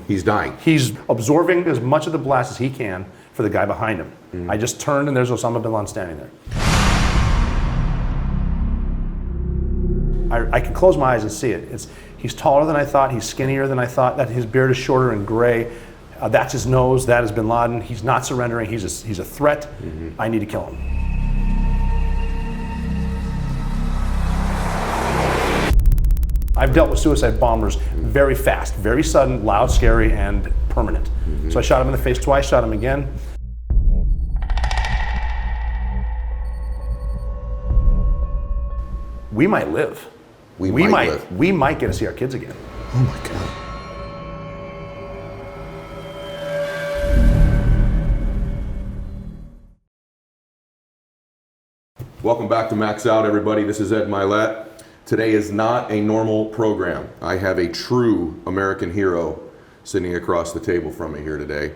He's dying. He's absorbing as much of the blast as he can for the guy behind him. I just turned and there's Osama Bin Laden standing there. I can close my eyes and see it. He's taller than I thought, he's skinnier than I thought, that his beard is shorter and gray. That's his nose, that is Bin Laden. He's not surrendering, he's a threat. I need to kill him. I've dealt with suicide bombers very fast, very sudden, loud, scary, and permanent. So I shot him in the face twice, shot him again. We might live. We might live. We might get to see our kids again. Oh my God. Welcome back to Max Out, everybody. This is Ed Mylett. Today is not a normal program. I have a true American hero sitting across the table from me here today.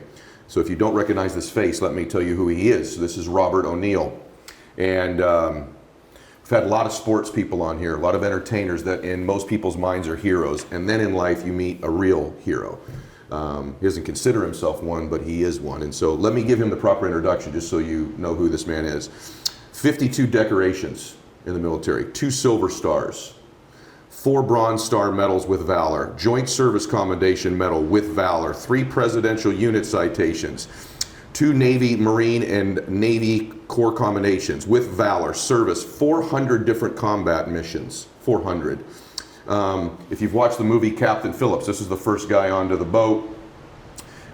So if you don't recognize this face, let me tell you who he is. This is Robert O'Neill. And we've had a lot of sports people on here, a lot of entertainers that in most people's minds are heroes. And then in life you meet a real hero. He doesn't consider himself one, but he is one. And so let me give him the proper introduction just so you know who this man is. 52 decorations in the military, 2 Silver Stars, 4 Bronze Star Medals with Valor, Joint Service Commendation Medal with Valor, 3 Presidential Unit Citations, 2 Navy, Marine, and Navy Corps Commendations with Valor, service, 400 different combat missions, 400. If you've watched the movie Captain Phillips, this is the first guy onto the boat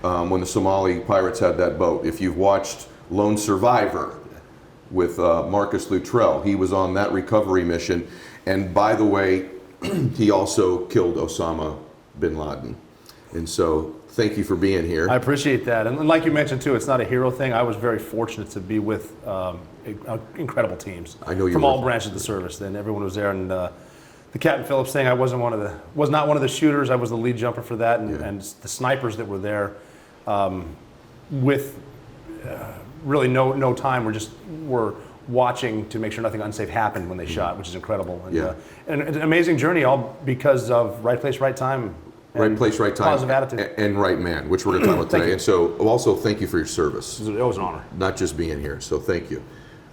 when the Somali pirates had that boat. If you've watched Lone Survivor, with Marcus Luttrell. He was on that recovery mission. And by the way, he also killed Osama Bin Laden. And so thank you for being here. I appreciate that. And like you mentioned too, it's not a hero thing. I was very fortunate to be with incredible teams. I know you from were. All branches of the service. And everyone was there. And the Captain Phillips thing, I was not one of the shooters. I was the lead jumper for that. And the snipers that were there with really no time. We're watching to make sure nothing unsafe happened when they shot, which is incredible. And, and it's an amazing journey, all because of right place, right time. Right place, right time. Positive attitude. And right man, which we're going to talk about today. And so also thank you for your service. It was an honor. Not just being here, so thank you.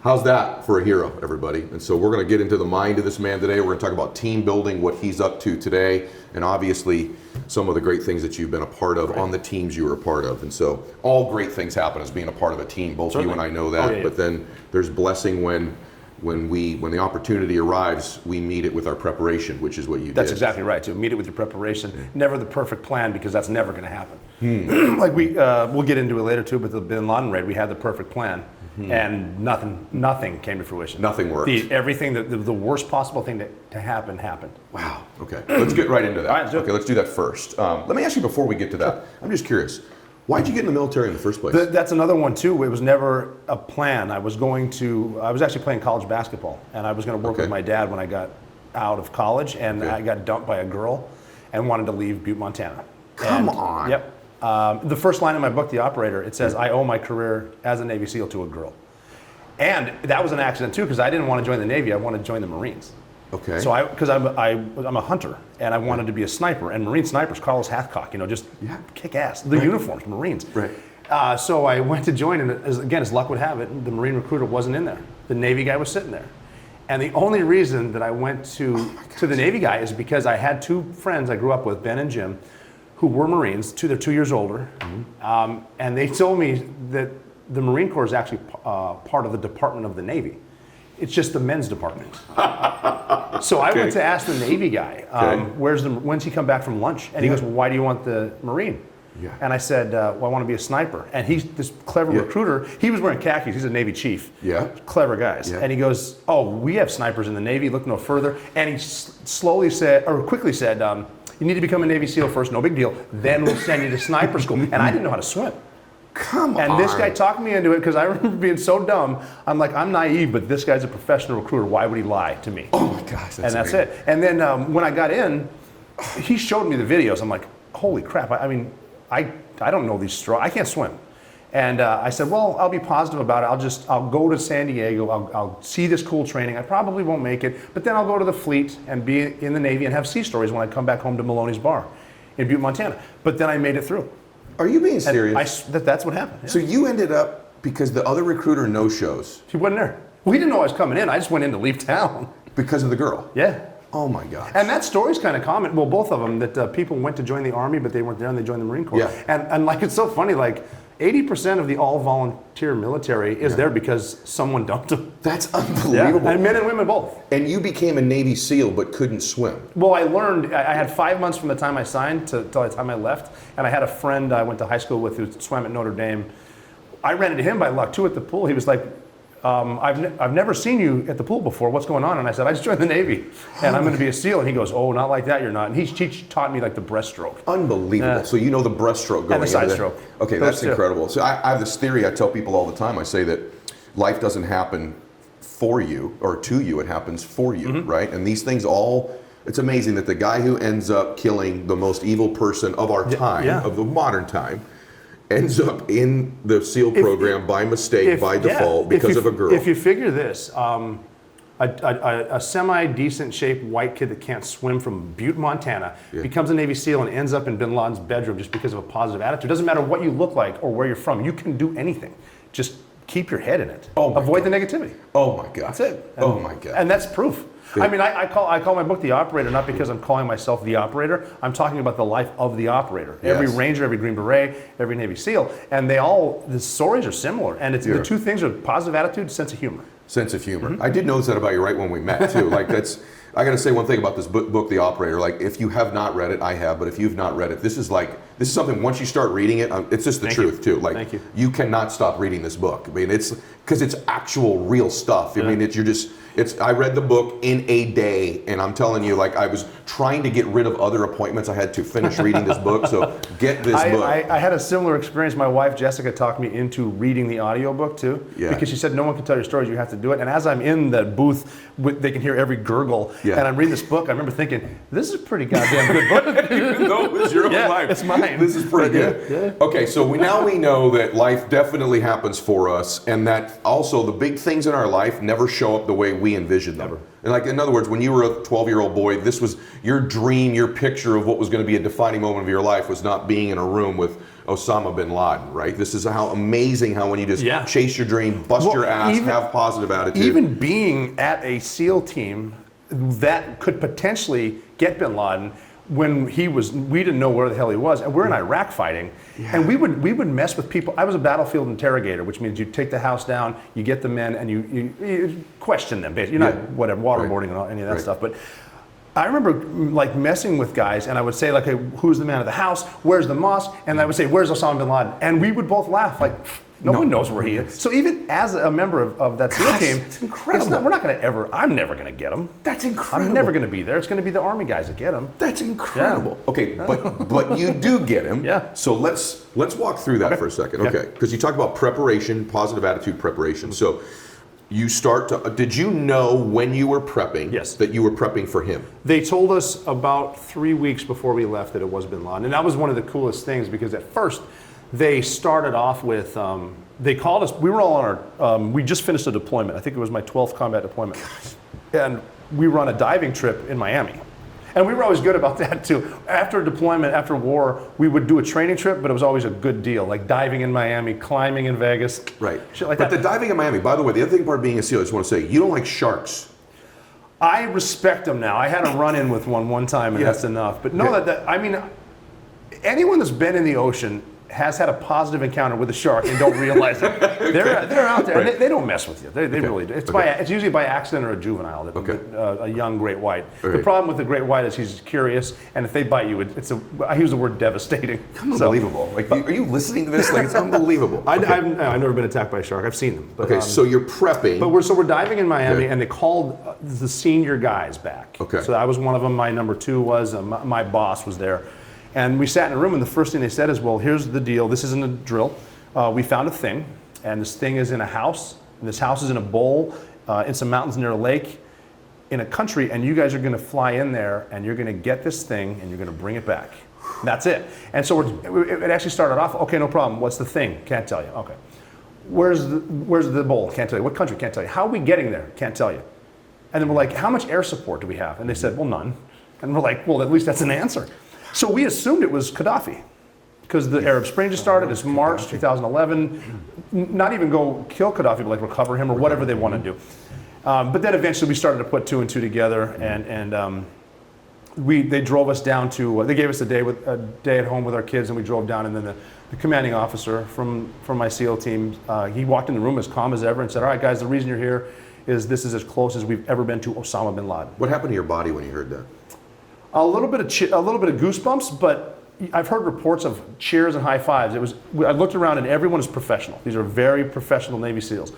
How's that for a hero, everybody? And so we're going to get into the mind of this man today. We're going to talk about team building, what he's up to today, and obviously some of the great things that you've been a part of on the teams you were a part of. And so all great things happen as being a part of a team. Both you and I know that. But then there's blessing when the opportunity arrives, we meet it with our preparation, which is what you did. That's exactly right. To meet it with your preparation, never the perfect plan, because that's never going to happen. Like we'll get into it later too, but the Bin Laden raid, we had the perfect plan. And nothing came to fruition. Nothing worked. Everything, the worst possible thing to happen happened. Wow. Okay. Let's get right into that. All right, okay, let's do that first. Let me ask you before we get to that. I'm just curious. Why'd you get in the military in the first place? That's another one too. It was never a plan. I was actually playing college basketball, and I was going to work with my dad when I got out of college, and I got dumped by a girl and wanted to leave Butte, Montana. Come on. Yep. The first line in my book, The Operator, it says, I owe my career as a Navy SEAL to a girl. And that was an accident too, because I didn't want to join the Navy, I wanted to join the Marines. Okay. So because I'm a hunter, and I wanted to be a sniper, and Marine snipers, Carlos Hathcock, just kick ass. The uniforms, Marines. Right. So I went to join, and as luck would have it, the Marine recruiter wasn't in there. The Navy guy was sitting there. And the only reason that I went to the Navy guy is because I had 2 friends I grew up with, Ben and Jim, who were Marines. They're 2 years older. And they told me that the Marine Corps is actually part of the Department of the Navy. It's just the men's department. So I went to ask the Navy guy, when's he come back from lunch? And he goes, well, why do you want the Marine? And I said, well, I want to be a sniper. And he's this clever recruiter. He was wearing khakis. He's a Navy chief. Clever guys. And he goes, oh, we have snipers in the Navy. Look no further. And he quickly said, you need to become a Navy SEAL first. No big deal. Then we'll send you to sniper school. And I didn't know how to swim. Come on. And this guy talked me into it because I remember being so dumb. I'm like, I'm naive, but this guy's a professional recruiter. Why would he lie to me? Oh my gosh, that's it. And then when I got in, he showed me the videos. I'm like, holy crap. I mean, I don't know these strokes. I can't swim. And I said, well, I'll be positive about it. I'll go to San Diego. I'll see this cool training. I probably won't make it, but then I'll go to the fleet and be in the Navy and have sea stories when I come back home to Maloney's Bar. in Butte, Montana. But then I made it through. Are you being serious? That's what happened. Yeah. So you ended up, because the other recruiter no-shows. He wasn't there. We didn't know I was coming in. I just went in to leave town. Because of the girl? Yeah. Oh my God. And that story's kind of common. Well, both of them, that people went to join the Army, but they weren't there and they joined the Marine Corps. Yeah. And like, it's so funny, like 80% of the all-volunteer military is there because someone dumped them. That's unbelievable. Yeah. And men and women both. And you became a Navy SEAL but couldn't swim. Well, I learned, I had 5 months from the time I signed till the time I left. And I had a friend I went to high school with who swam at Notre Dame. I ran into him by luck too at the pool. He was like, I've never seen you at the pool before. What's going on? And I said, I just joined the Navy and I'm going to be a SEAL. And he goes, oh, not like that, you're not. And he taught me like the breaststroke. Unbelievable. So you know the breaststroke going and the side into stroke. Okay, that's incredible. So I have this theory I tell people all the time. I say that life doesn't happen for you or to you, it happens for you, right? And these things all, it's amazing that the guy who ends up killing the most evil person of our time, of the modern time, ends up in the SEAL program by mistake, by default, because of a girl. If you figure this, a semi-decent shaped white kid that can't swim from Butte, Montana, becomes a Navy SEAL and ends up in Bin Laden's bedroom just because of a positive attitude. It doesn't matter what you look like or where you're from. You can do anything. Just keep your head in it. Avoid the negativity. Oh my God. That's it. Oh my God. And that's proof. I mean, I call my book The Operator, not because I'm calling myself the operator. I'm talking about the life of the operator. Yes. Every Ranger, every Green Beret, every Navy SEAL, and the stories are similar. And it's the two things are positive attitude, sense of humor. Sense of humor. I did notice that about you right when we met too. Like I got to say one thing about this book, The Operator. Like if you have not read it, I have, but if you've not read it, this is something. Once you start reading it, it's just the truth too. Like you cannot stop reading this book. I mean, it's because it's actual real stuff. I mean, I read the book in a day, and I'm telling you, like I was trying to get rid of other appointments. I had to finish reading this book, so get this book. I had a similar experience. My wife, Jessica, talked me into reading the audiobook too, because she said, no one can tell your stories, you have to do it. And as I'm in the booth, they can hear every gurgle, and I'm reading this book, I remember thinking, this is a pretty goddamn good book. Even though it was your own life. It's mine. This is pretty good. Yeah. Okay, so now we know that life definitely happens for us, and that also the big things in our life never show up the way we envisioned them. And like, in other words, when you were a 12-year-old boy, this was your dream, your picture of what was going to be a defining moment of your life was not being in a room with Osama Bin Laden, right? This is how amazing how when you just chase your dream, bust your ass, have positive attitude. Even being at a SEAL team that could potentially get Bin Laden, when we didn't know where the hell he was, and we're in Iraq fighting, and we would mess with people. I was a battlefield interrogator, which means you take the house down, you get the men, and you question them. Basically, you're not waterboarding and any of that stuff. But I remember like messing with guys, and I would say like, hey, who's the man of the house? Where's the mosque? And I would say, where's Osama Bin Laden? And we would both laugh like. No one knows where he is. So even as a member of that SEAL team, it's incredible. I'm never going to get him. That's incredible. I'm never going to be there. It's going to be the Army guys that get him. That's incredible. Yeah. Okay, but you do get him. So let's walk through that for a second. Okay, because you talk about preparation, positive attitude preparation. So you did you know when you were prepping that you were prepping for him? They told us about 3 weeks before we left that it was Bin Laden. And that was one of the coolest things because at first, they started off with, they called us, we were all on our, we just finished a deployment. I think it was my 12th combat deployment. And we were on a diving trip in Miami. And we were always good about that too. After deployment, after war, we would do a training trip, but it was always a good deal. Like diving in Miami, climbing in Vegas. Right. Shit like that. But the diving in Miami, by the way, the other thing about being a SEAL, I just want to say, you don't like sharks. I respect them now. I had a run-in with one time, and that's enough. But no, I mean, anyone that's been in the ocean has had a positive encounter with a shark and don't realize it. They're out there, and they don't mess with you. They really do. It's usually by accident or a juvenile, a young great white. The problem with the great white is he's curious, and if they bite you, I use the word devastating. Unbelievable. Are you listening to this? Like, it's unbelievable. I've never been attacked by a shark. I've seen them. But, so you're prepping. But we're diving in Miami, and they called the senior guys back. So I was one of them. My number 2 was, my boss was there. And we sat in a room, and the first thing they said is, well, here's the deal. This isn't a drill. We found a thing, and this thing is in a house, and this house is in a bowl, in some mountains near a lake, in a country, and you guys are going to fly in there, and you're going to get this thing, and you're going to bring it back. That's it. And so it actually started off, okay, no problem. What's the thing? Can't tell you. Okay. Where's the bowl? Can't tell you. What country? Can't tell you. How are we getting there? Can't tell you. And then we're like, how much air support do we have? And they said, well, none. And we're like, well, at least that's an answer. So we assumed it was Gaddafi, because the Arab Spring just started. It's March 2011. Not even go kill Gaddafi, but like recover him or whatever they want to do. But then eventually we started to put two and two together, and they drove us down to. They gave us a day at home with our kids, and we drove down. And then the commanding officer from my SEAL team, he walked in the room as calm as ever and said, "All right, guys, the reason you're here is this is as close as we've ever been to Osama Bin Laden." What happened to your body when you heard that? A little bit of goosebumps, but I've heard reports of cheers and high fives. I looked around and everyone is professional. These are very professional Navy SEALs.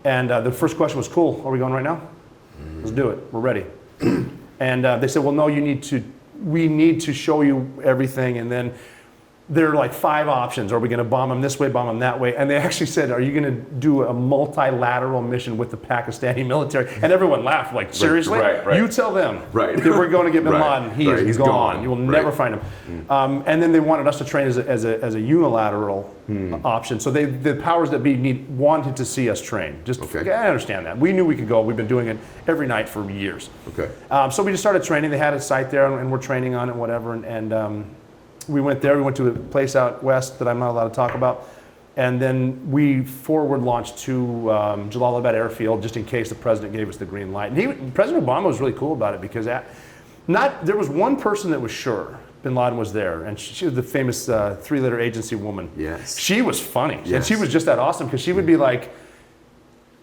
And the first question was, "Cool, are we going right now? Let's do it, we're ready." And they said, "Well, no, we need to show you everything." And then there are like 5 options. Are we going to bomb them this way, bomb them that way? And they actually said, "Are you going to do a multilateral mission with the Pakistani military?" And everyone laughed, like, "Seriously? Right. You tell them that we're going to get Bin Right. Laden. He's gone. You will never find him." And then they wanted us to train as a unilateral option. So the powers that be wanted to see us train. I understand that. We knew we could go. We've been doing it every night for years. Okay. So we just started training. They had a site there, and we're training on it, whatever. And we went there. We went to a place out west that I'm not allowed to talk about. And then we forward launched to Jalalabad Airfield just in case the president gave us the green light. And President Obama was really cool about it because there was one person that was sure Bin Laden was there, and she was the famous 3-letter agency woman. Yes. She was funny. Yes. And she was just that awesome because she would be like,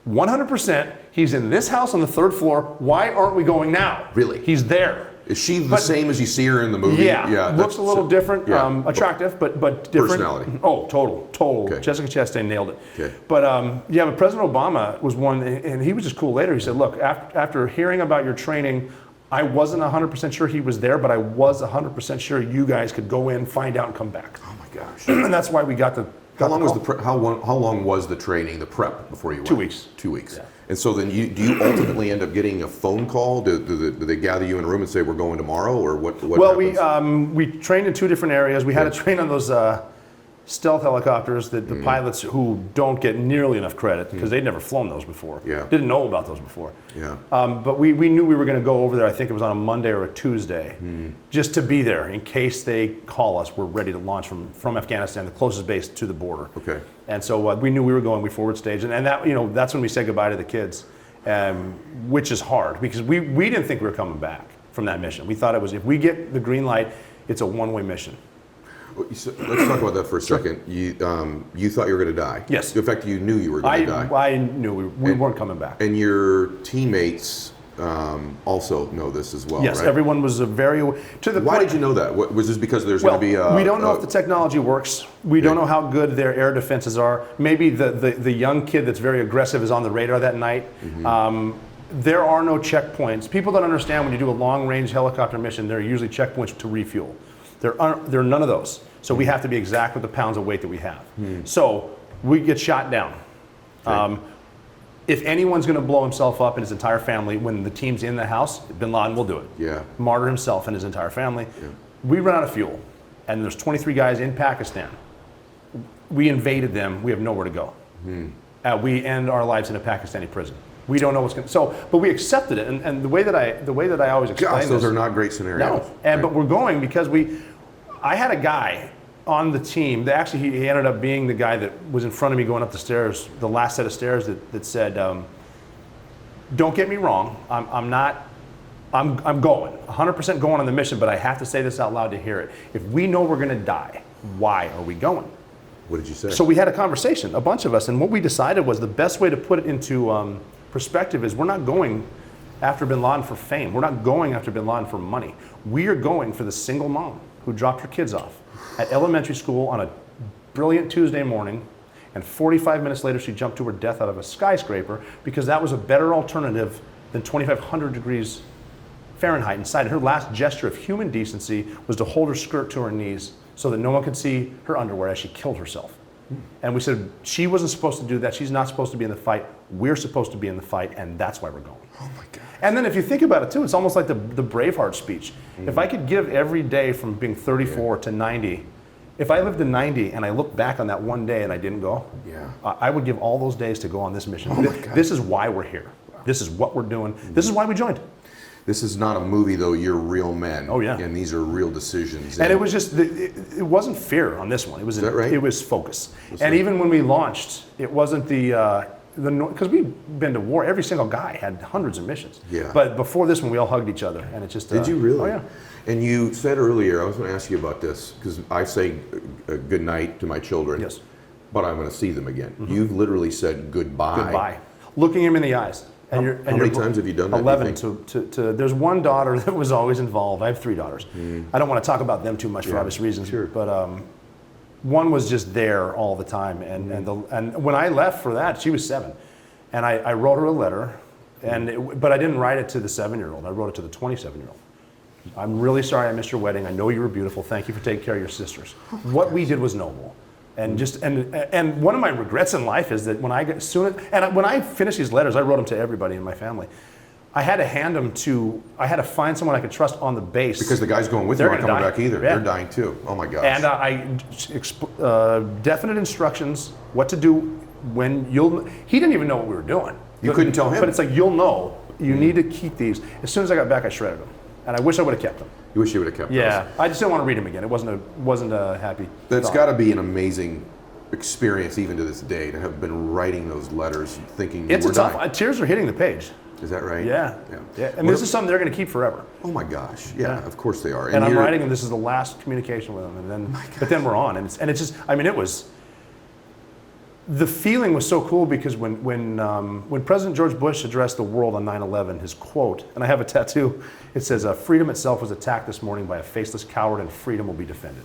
100%, he's in this house on the 3rd floor. Why aren't we going now? Really? He's there. Is she the same as you see her in the movie? Yeah, looks a little different, attractive, but different. Personality. Oh, total. Okay. Jessica Chastain nailed it. Okay. But but President Obama was one, and he was just cool later. He said, "Look, after hearing about your training, I wasn't 100% sure he was there, but I was 100% sure you guys could go in, find out, and come back." Oh my gosh. And that's why we got the. How long was the training, the prep before you went? 2 weeks. 2 weeks. Yeah. And so then do you ultimately end up getting a phone call? Do they gather you in a room and say we're going tomorrow, or what? Well, happens? we trained in 2 different areas. We had to train on those stealth helicopters that the pilots who don't get nearly enough credit because they'd never flown those before. Yeah. Didn't know about those before. Yeah. But we knew we were going to go over there. I think it was on a Monday or a Tuesday, just to be there in case they call us. We're ready to launch from Afghanistan, the closest base to the border. Okay. And so we knew we were going. We forward staged, and that that's when we said goodbye to the kids, which is hard because we didn't think we were coming back from that mission. We thought it was if we get the green light, it's a one-way mission. So let's talk about that for a second. You thought you were going to die. Yes. In fact, you knew you were going to die. I knew we weren't coming back. And your teammates also know this as well, yes, right? Everyone was Why did you know that? Was this because there's going to be we don't know if the technology works. We don't know how good their air defenses are. Maybe the young kid that's very aggressive is on the radar that night. There are no checkpoints. People don't understand when you do a long-range helicopter mission, there are usually checkpoints to refuel. There are none of those. So we have to be exact with the pounds of weight that we have. So we get shot down. Okay. If anyone's going to blow himself up and his entire family, when the team's in the house, Bin Laden will do it. Yeah. Martyr himself and his entire family. Yeah. We run out of fuel, and there's 23 guys in Pakistan. We invaded them. We have nowhere to go. We end our lives in a Pakistani prison. We don't know what's going to. So, but we accepted it, and the way that I always explain Gosh, those this, are not great scenarios. No, but we're going because I had a guy on the team that actually he ended up being the guy that was in front of me going up the stairs, the last set of stairs that said, "Don't get me wrong, I'm going 100% going on the mission, but I have to say this out loud to hear it. If we know we're going to die, why are we going?" What did you say? So we had a conversation, a bunch of us, and what we decided was the best way to put it into perspective is we're not going after Bin Laden for fame. We're not going after Bin Laden for money. We are going for the single mom who dropped her kids off at elementary school on a brilliant Tuesday morning, and 45 minutes later she jumped to her death out of a skyscraper because that was a better alternative than 2,500 degrees Fahrenheit inside. And her last gesture of human decency was to hold her skirt to her knees so that no one could see her underwear as she killed herself. And we said, she wasn't supposed to do that. She's not supposed to be in the fight. We're supposed to be in the fight, and that's why we're going. Oh my God. And then if you think about it too, it's almost like the Braveheart speech. If I could give every day from being 34 to 90, if I lived to 90 and I look back on that one day and I didn't go, I would give all those days to go on this mission. Oh my God. This is why we're here. This is what we're doing. This is why we joined. this is not a movie though. You're real men. Oh, yeah. And these are real decisions. And it was just, it wasn't fear on this one. It was, Is that right? It was focus. And even when we launched, it wasn't because we've been to war. Every single guy had hundreds of missions. Yeah. But before this one, we all hugged each other, and it just. Did you really? Oh yeah. And you said earlier, I was going to ask you about this because I say good night to my children. Yes. But I'm going to see them again. You've literally said goodbye. Goodbye. Looking him in the eyes. And How many times have you done that? 11 to there's one daughter that was always involved. I have 3 daughters. I don't want to talk about them too much for obvious reasons. Sure. But one was just there all the time. And when I left for that, she was 7. And I wrote her a letter, but I didn't write it to the 7-year-old. I wrote it to the 27-year-old. I'm really sorry I missed your wedding. I know you were beautiful. Thank you for taking care of your sisters. What we did was noble. And one of my regrets in life is that when I finished these letters, I wrote them to everybody in my family. I had to hand them I had to find someone I could trust on the base. Because the guys going with you aren't coming back either. Yeah. They're dying too. Oh my gosh. And definite instructions, what to do when he didn't even know what we were doing. You couldn't tell him? But it's like, you'll know. You need to keep these. As soon as I got back, I shredded them. And I wish I would have kept them. You wish you would have kept Yeah, those. I just didn't want to read them again. It wasn't a happy. That's thought. got to be an amazing experience even to this day to have been writing those letters and thinking It's we're a tough. dying. Tears are hitting the page. Is that right? Yeah. And this is something they're going to keep forever. Oh my gosh. Yeah, of course they are. And I'm writing them. This is the last communication with them, and then but then we're on, and it's just. I mean, it was. The feeling was so cool because when President George Bush addressed the world on 9/11, his quote, and I have a tattoo, it says, "Freedom itself was attacked this morning by a faceless coward, and freedom will be defended."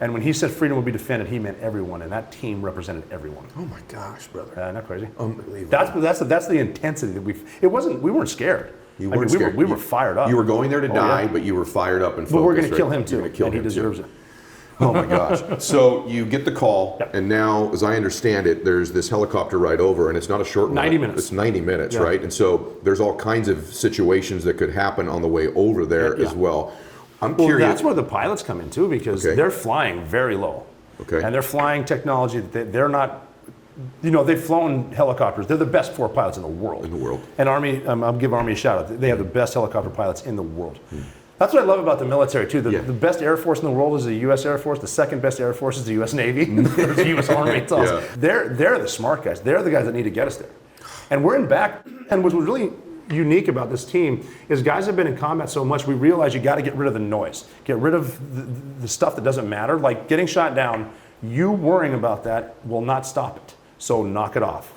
And when he said freedom will be defended, he meant everyone, and that team represented everyone. Oh my gosh, brother. Not crazy. Unbelievable. That's the intensity that we weren't scared. You weren't scared. We were fired up. You were going there to die, yeah. but you were fired up and focused. But we're going to kill him You're too, gonna kill and he him deserves too. it. Oh my gosh. So you get the call, Yep. and now, as I understand it, there's this helicopter ride over, and it's not a short 90 ride. minutes. It's 90 minutes, Yeah. right? And so there's all kinds of situations that could happen on the way over there Yeah. as well. I'm Well, curious. that's where the pilots come in too, because Okay. they're flying very low. Okay. And they're flying technology that they're not, they've flown helicopters. They're the best 4 pilots in the world. In the world. And Army, I'll give Army a shout out. They have the best helicopter pilots in the world. That's what I love about the military too. The best Air Force in the world is the U.S. Air Force. The second best Air Force is the U.S. Navy. There's the U.S. Army. It's awesome. They're the smart guys. They're the guys that need to get us there. And we're in back. And what was really unique about this team is guys have been in combat so much, we realize you got to get rid of the noise. Get rid of the stuff that doesn't matter. Like getting shot down, you worrying about that will not stop it. So knock it off.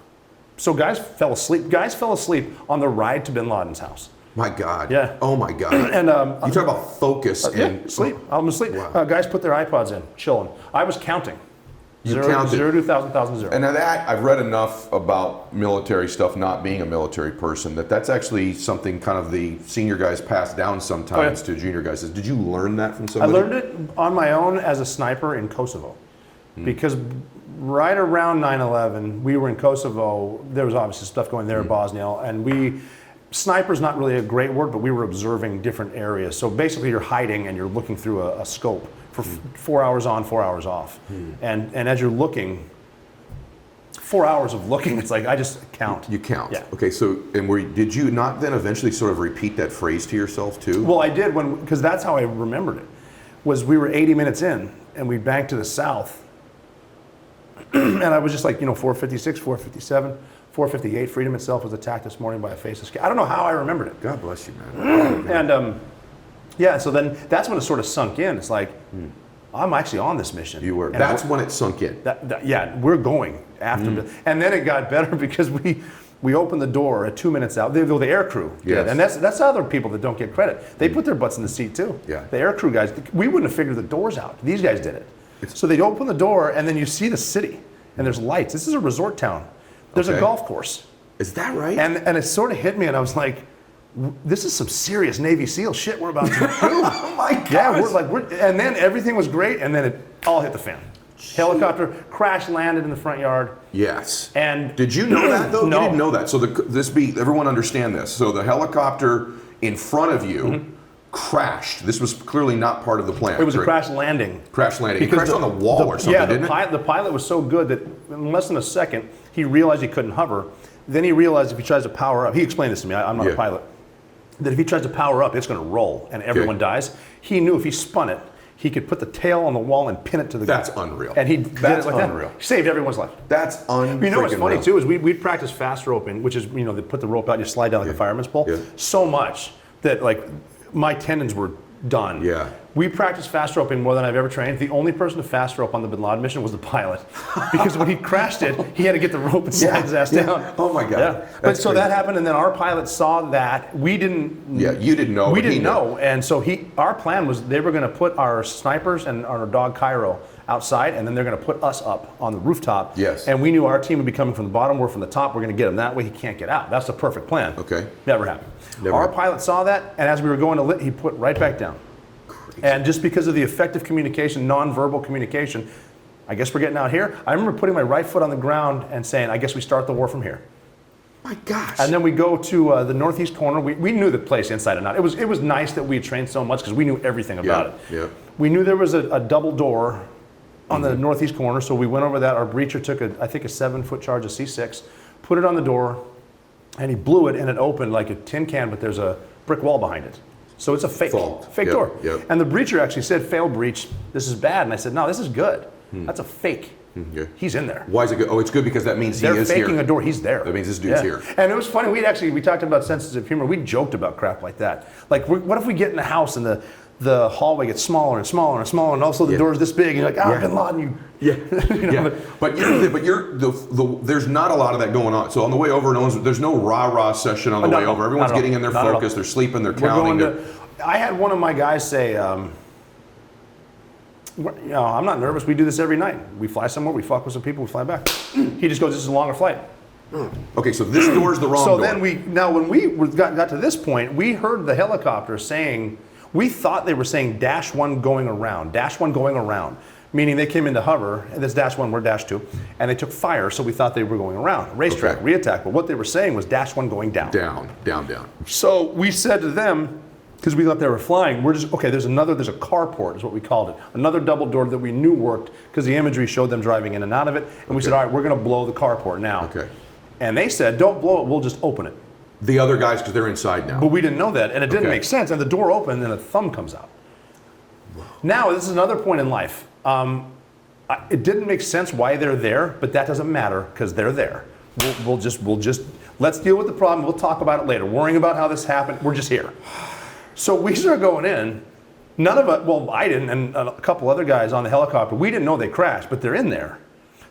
So guys fell asleep. Guys fell asleep on the ride to Bin Laden's house. My God. Yeah. Oh my God. And you talk about focus and sleep. I'm asleep. Wow. Guys put their iPods in, chilling. I was counting. You Zero counted. to 1,000, 0. And now that I've read enough about military stuff, not being a military person, that's actually something kind of the senior guys pass down sometimes to junior guys. Did you learn that from I somebody? learned it on my own as a sniper in Kosovo. Because right around 9/11, we were in Kosovo. There was obviously stuff going there in Bosnia, and sniper's not really a great word, but we were observing different areas. So basically you're hiding and you're looking through a scope for 4 hours on, 4 hours off. And as you're looking, 4 hours of looking, it's like I just count. You count. Yeah. Okay, so did you not then eventually sort of repeat that phrase to yourself too? Well, I did because that's how I remembered it. Was we were 80 minutes in and we banked to the south, and I was just like 456, 457, 458. Freedom itself was attacked this morning by a faceless. I don't know how I remembered it. God bless you, man. And so then that's when it sort of sunk in. It's like I'm actually on this mission. You were. And That's when it sunk in. yeah, we're going after. And then it got better because we opened the door at 2 minutes out. The air crew did. Yes. And that's other people that don't get credit. They put their butts in the seat too. Yeah. The air crew guys, we wouldn't have figured the doors out. These guys did it. So they'd open the door and then you see the city and there's lights. This is a resort town. There's a golf course. Is that right? And it sort of hit me and I was like, this is some serious Navy SEAL shit we're about to do. Oh my God. Yeah, and then everything was great and then it all hit the fan. Helicopter crash landed in the front yard. Yes. And did you know that though? No. You didn't know that. So everyone understand this. So the helicopter in front of you crashed. This was clearly not part of the plan. It was a correct? crash landing. Crash landing. It crashed on the wall or something, didn't it? The pilot was so good that in less than a second, he realized he couldn't hover. Then he realized if he tries to power up, he explained this to me, I'm not a pilot. that if he tries to power up, it's going to roll and everyone dies. He knew if he spun it, he could put the tail on the wall and pin it to the ground. That's unreal. And he did That's it like unreal. that. He saved everyone's life. That's unreal. You know what's funny too is we'd practice fast roping, which is, you know, they put the rope out, you slide down like a fireman's pole, so much that like my tendons were done. Yeah. We practiced fast roping more than I've ever trained. The only person to fast rope on the Bin Laden mission was the pilot, because when he crashed it, he had to get the rope and slide his ass down. Oh my God. Yeah. But so that happened, and then our pilot saw that. We didn't. Yeah, you didn't know. We didn't know, and so our plan was they were going to put our snipers and our dog Cairo outside, and then they're going to put us up on the rooftop. Yes. And we knew our team would be coming from the bottom. We're from the top. We're going to get him. That way he can't get out. That's the perfect plan. Okay. Never happened. Never our happened. pilot saw that, and as we were going to lit, he put right back down. And just because of the effective communication, nonverbal communication, I guess we're getting out here. I remember putting my right foot on the ground and saying, I guess we start the war from here. My gosh. And then we go to the northeast corner. We knew the place inside and out. It was nice that we had trained so much because we knew everything about it. Yeah. We knew there was a double door on the northeast corner, so we went over that. Our breacher took, I think, a 7-foot charge of C6, put it on the door, and he blew it, and it opened like a tin can, but there's a brick wall behind it. So it's a fake door. Yep. And the breacher actually said, fail breach, this is bad. And I said, no, this is good. That's a fake. Yeah. He's in there. Why is it good? Oh, it's good because that means he is here. They're faking a door, he's there. That means this dude's here. And it was funny, we talked about senses of humor. We joked about crap like that. Like, what if we get in the house and the hallway gets smaller and smaller and smaller, and also the door's this big, and you're like, Bin Laden, you know, But there's not a lot of that going on. So on the way over, there's no rah-rah session on the way over. Everyone's getting in their focus, they're sleeping, they're counting. I had one of my guys say, I'm not nervous, we do this every night. We fly somewhere, we fuck with some people, we fly back. He just goes, this is a longer flight. Okay, so this door's the wrong door. So then when we got to this point, we heard the helicopter saying, we thought they were saying dash one going around, meaning they came into hover, and this dash one, we're dash two, and they took fire, so we thought they were going around. Racetrack, reattack, but what they were saying was dash one going down. Down. So we said to them, because we thought they were flying, there's a carport is what we called it. Another double door that we knew worked, because the imagery showed them driving in and out of it, and we said, all right, we're gonna blow the carport now. Okay. And they said, don't blow it, we'll just open it. The other guys, because they're inside now. But we didn't know that, and it didn't make sense. And the door opened, and a thumb comes out. Whoa. Now, this is another point in life. It didn't make sense why they're there, but that doesn't matter because they're there. We'll just let's deal with the problem. We'll talk about it later. Worrying about how this happened, we're just here. So we start going in. None of us, well, I didn't, and a couple other guys on the helicopter. We didn't know they crashed, but they're in there.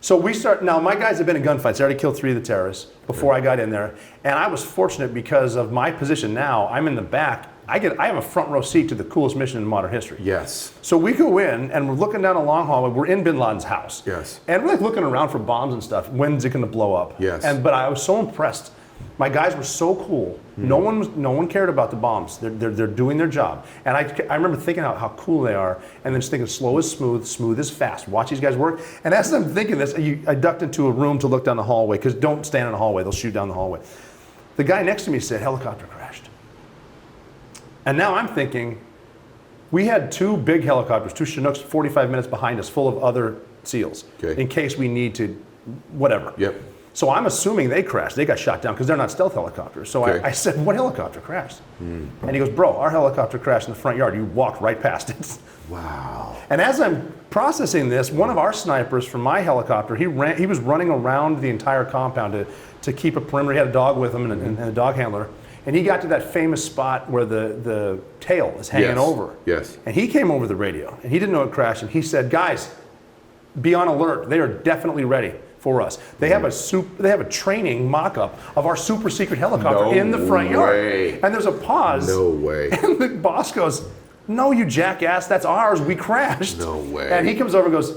So we start, now my guys have been in gunfights. They already killed 3 of the terrorists before I got in there. And I was fortunate because of my position now, I'm in the back. I have a front row seat to the coolest mission in modern history. Yes. So we go in and we're looking down a long hallway. We're in Bin Laden's house. Yes. And we're like looking around for bombs and stuff. When's it gonna blow up? Yes. But I was so impressed. My guys were so cool. No one cared about the bombs. They're doing their job. And I remember thinking how cool they are, and then just thinking slow is smooth, smooth is fast. Watch these guys work. And as I'm thinking this, I ducked into a room to look down the hallway, because don't stand in the hallway, they'll shoot down the hallway. The guy next to me said, helicopter crashed. And now I'm thinking, we had 2 big helicopters, 2 Chinooks, 45 minutes behind us, full of other SEALs, in case we need to, whatever. Yep. So I'm assuming they crashed. They got shot down because they're not stealth helicopters. So I said, what helicopter crashed? And he goes, bro, our helicopter crashed in the front yard. You walked right past it. Wow. And as I'm processing this, one of our snipers from my helicopter, he was running around the entire compound to keep a perimeter. He had a dog with him and a dog handler. And he got to that famous spot where the tail is hanging over. Yes. And he came over the radio, and he didn't know it crashed. And he said, guys, be on alert. They are definitely ready for us. They have a training mock-up of our super secret helicopter in the front yard. And there's a pause. No way. And the boss goes, no, you jackass, that's ours. We crashed. No way. And he comes over and goes,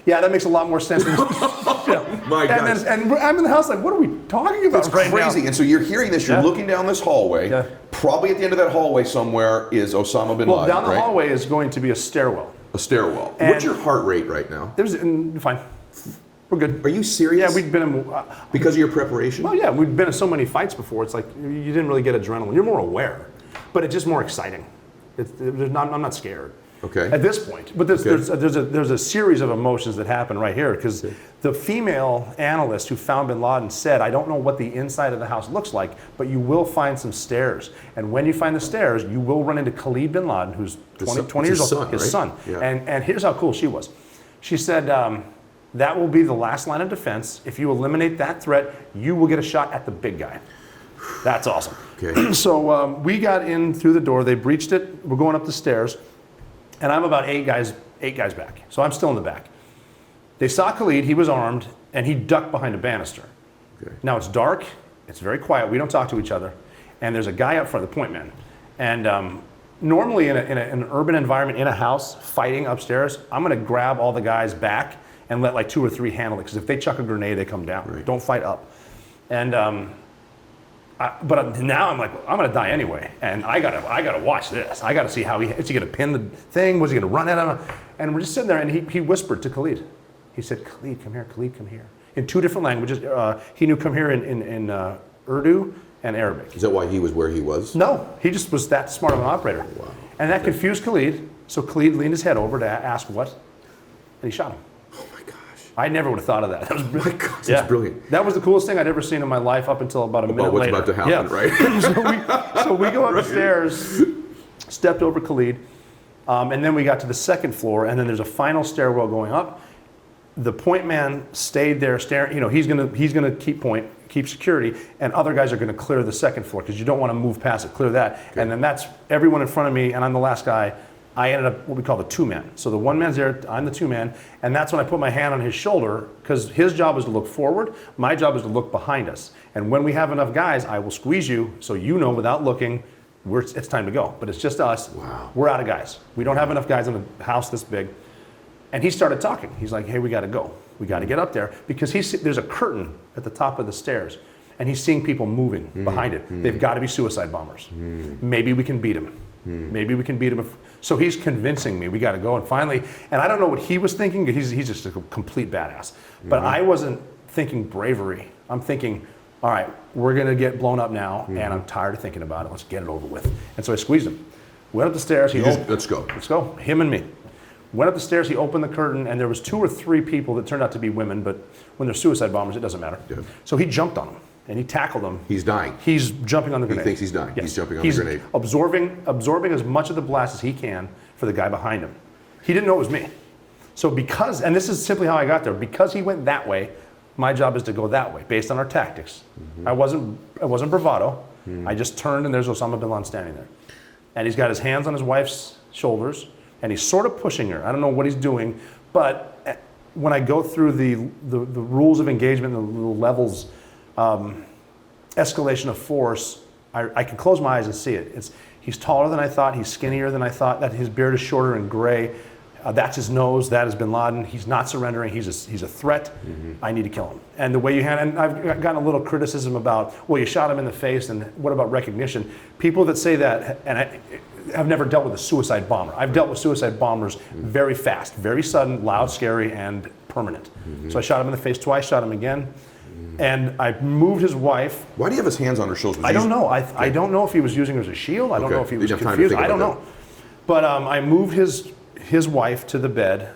yeah, that makes a lot more sense. My gosh. And I'm in the house like, what are we talking about That's right crazy. now? And so you're hearing this, you're looking down this hallway. Yeah. Probably at the end of that hallway somewhere is Osama Bin Laden, Well, down the right? hallway is going to be a stairwell. A stairwell. And what's your heart rate right now? Fine. We're good. Are you serious? Yeah, we'd been in... because of your preparation? Well, yeah, we've been in so many fights before. It's like you didn't really get adrenaline. You're more aware, but it's just more exciting. I'm not scared. Okay. At this point. But there's a series of emotions that happen right here, because the female analyst who found Bin Laden said, I don't know what the inside of the house looks like, but you will find some stairs. And when you find the stairs, you will run into Khalid Bin Laden, who's 20 years old, his son. Yeah. And here's how cool she was. She said, that will be the last line of defense. If you eliminate that threat, you will get a shot at the big guy. That's awesome. Okay. So we got in through the door. They breached it. We're going up the stairs. And I'm about eight guys back. So I'm still in the back. They saw Khalid. He was armed, and he ducked behind a banister. Okay. Now it's dark. It's very quiet. We don't talk to each other. And there's a guy up front, the point man. And normally in an urban environment, in a house, fighting upstairs, I'm going to grab all the guys back and let like 2 or 3 handle it. Because if they chuck a grenade, they come down. Right. Don't fight up. And but now I'm like, I'm gonna die anyway, and I gotta watch this. I gotta see how is he gonna pin the thing? Was he gonna run at him? And we're just sitting there, and he whispered to Khalid. He said, Khalid, come here. Khalid, come here. In 2 different languages. He knew come here in Urdu and Arabic. Is that why he was where he was? No, he just was that smart of an operator. Wow. And that confused Khalid. So Khalid leaned his head over to ask what, and he shot him. I never would have thought of that. That was brilliant. Oh my gosh, that's brilliant. That was the coolest thing I'd ever seen in my life up until about a minute what's later. about to happen, right? So we go upstairs, stepped over Khalid, and then we got to the second floor, and then there's a final stairwell going up. The point man stayed there staring. You know, he's gonna keep security, and other guys are gonna clear the second floor because you don't want to move past it. Clear that, okay. And then that's everyone in front of me, and I'm the last guy. I ended up what we call the 2-man. So the 1 man's there, I'm the 2-man, and that's when I put my hand on his shoulder, because his job is to look forward, my job is to look behind us. And when we have enough guys, I will squeeze you so you know without looking, it's time to go. But it's just us. Wow. We're out of guys. We don't have enough guys in a house this big. And he started talking. He's like, hey, we got to go. We got to get up there, because there's a curtain at the top of the stairs, and he's seeing people moving behind it. They've got to be suicide bombers. Maybe we can beat him. Maybe we can beat him. So he's convincing me we got to go. And finally, and I don't know what he was thinking. He's just a complete badass. But I wasn't thinking bravery. I'm thinking, all right, we're going to get blown up now, and I'm tired of thinking about it. Let's get it over with. And so I squeezed him. Went up the stairs. Let's go. Let's go. Him and me. Went up the stairs. He opened the curtain, and there was 2 or 3 people that turned out to be women. But when they're suicide bombers, it doesn't matter. Yeah. So he jumped on them. And he tackled him. He's dying. He's jumping on the grenade. He thinks he's dying. Yes. He's jumping on the grenade. Absorbing as much of the blast as he can for the guy behind him. He didn't know it was me. So and this is simply how I got there, because he went that way, my job is to go that way, based on our tactics. I wasn't bravado. I just turned, and there's Osama Bin Laden standing there. And he's got his hands on his wife's shoulders, and he's sort of pushing her. I don't know what he's doing, but when I go through the rules of engagement, the levels, escalation of force, I can close my eyes and see it. He's taller than I thought. He's skinnier than I thought. That his beard is shorter and gray. That's his nose. That is Bin Laden. He's not surrendering. He's a threat. I need to kill him. And the way you and I've gotten a little criticism about, well, you shot him in the face, and what about recognition? People that say that, and I've never dealt with a suicide bomber. I've dealt with suicide bombers very fast, very sudden, loud, scary, and permanent. So I shot him in the face twice, shot him again. And I moved his wife. Why do you have his hands on her shoulders? I don't know. I don't know if he was using her as a shield. I don't know if he was confused. I don't know. But I moved his wife to the bed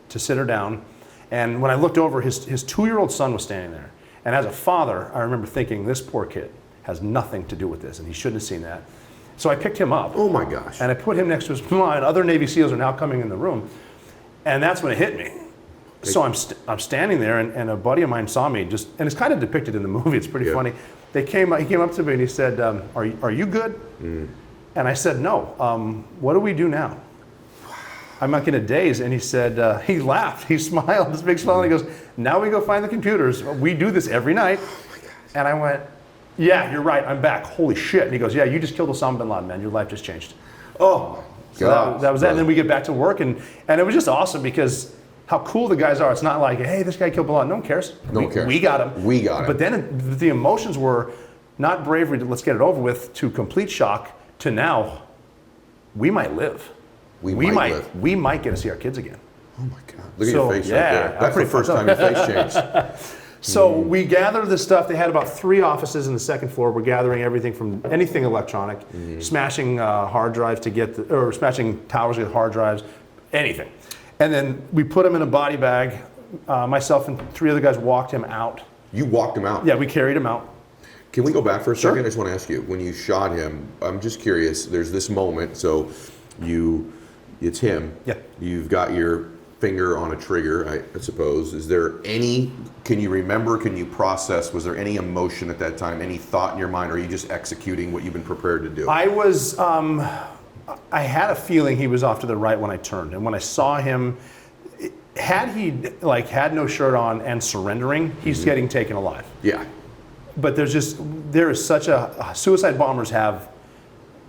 to sit her down. And when I looked over, his 2-year-old son was standing there. And as a father, I remember thinking, this poor kid has nothing to do with this, and he shouldn't have seen that. So I picked him up. Oh my gosh. And I put him next to his mom, and other Navy SEALs are now coming in the room. And that's when it hit me. So I'm standing there, and a buddy of mine saw me, and it's kind of depicted in the movie. It's pretty funny. He came up to me and he said, "Are you good?" And I said, "No. What do we do now?" I'm like in a daze, and he said, he laughed, he smiled, this big smile, and he goes, "Now we go find the computers. We do this every night." Oh my gosh. And I went, "Yeah, you're right. I'm back. Holy shit!" And he goes, "Yeah, you just killed Osama Bin Laden, man. Your life just changed." Oh, so that was that. And then we get back to work, and it was just awesome because how cool the guys are. It's not like, hey, this guy killed Bin Laden. No one cares. No one cares. We got him. We got him. But then the emotions were not bravery to let's get it over with, to complete shock, to now we might live. We might get to see our kids again. Oh my God. Look at your face right there. That's the first time your face changed. So we gather the stuff. They had about 3 offices in the second floor. We're gathering everything from anything electronic, smashing hard drives to get, or smashing towers to get hard drives, anything. And then we put him in a body bag. Myself and 3 other guys walked him out. You walked him out? Yeah, we carried him out. Can we go back for a second? Sure. I just want to ask you, when you shot him, I'm just curious, there's this moment, so it's him. Yeah. You've got your finger on a trigger, I suppose. Is there any, can you remember, can you process, was there any emotion at that time, any thought in your mind, or are you just executing what you've been prepared to do? I was, I had a feeling he was off to the right when I turned. And when I saw him, had he had no shirt on and surrendering, he's getting taken alive. Yeah. But there is such a, suicide bombers have,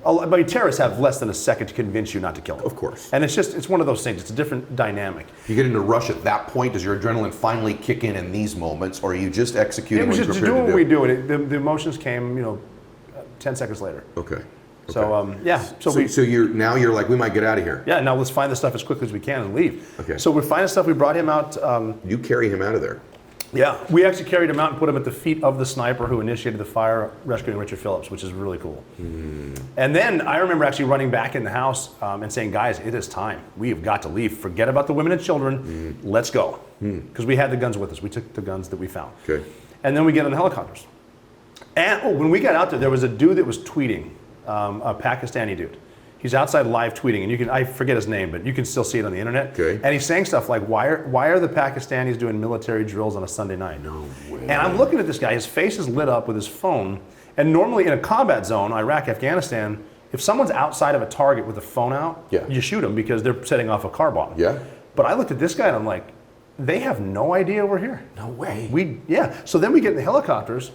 terrorists have less than a second to convince you not to kill them. Of course. And it's one of those things, it's a different dynamic. You get into a rush at that point, does your adrenaline finally kick in these moments, or are you just executing what you're prepared to do? Doing what we do. The emotions came, 10 seconds later. Okay. So yeah. So you're like, we might get out of here. Yeah, now let's find the stuff as quickly as we can and leave. Okay. So we're finding stuff, we brought him out. You carry him out of there. Yeah, we actually carried him out and put him at the feet of the sniper who initiated the fire, rescuing Richard Phillips, which is really cool. And then I remember actually running back in the house and saying, guys, it is time. We have got to leave. Forget about the women and children. Let's go. Because we had the guns with us. We took the guns that we found. Okay. And then we get on the helicopters. And when we got out there was a dude that was tweeting, a Pakistani dude. He's outside live tweeting, and I forget his name, but you can still see it on the internet. Okay. And he's saying stuff like, why are the Pakistanis doing military drills on a Sunday night? No way. And I'm looking at this guy, his face is lit up with his phone, and normally in a combat zone, Iraq, Afghanistan, if someone's outside of a target with a phone out, you shoot them because they're setting off a car bomb. Yeah. But I looked at this guy and I'm like, they have no idea we're here. No way. So then we get in the helicopters,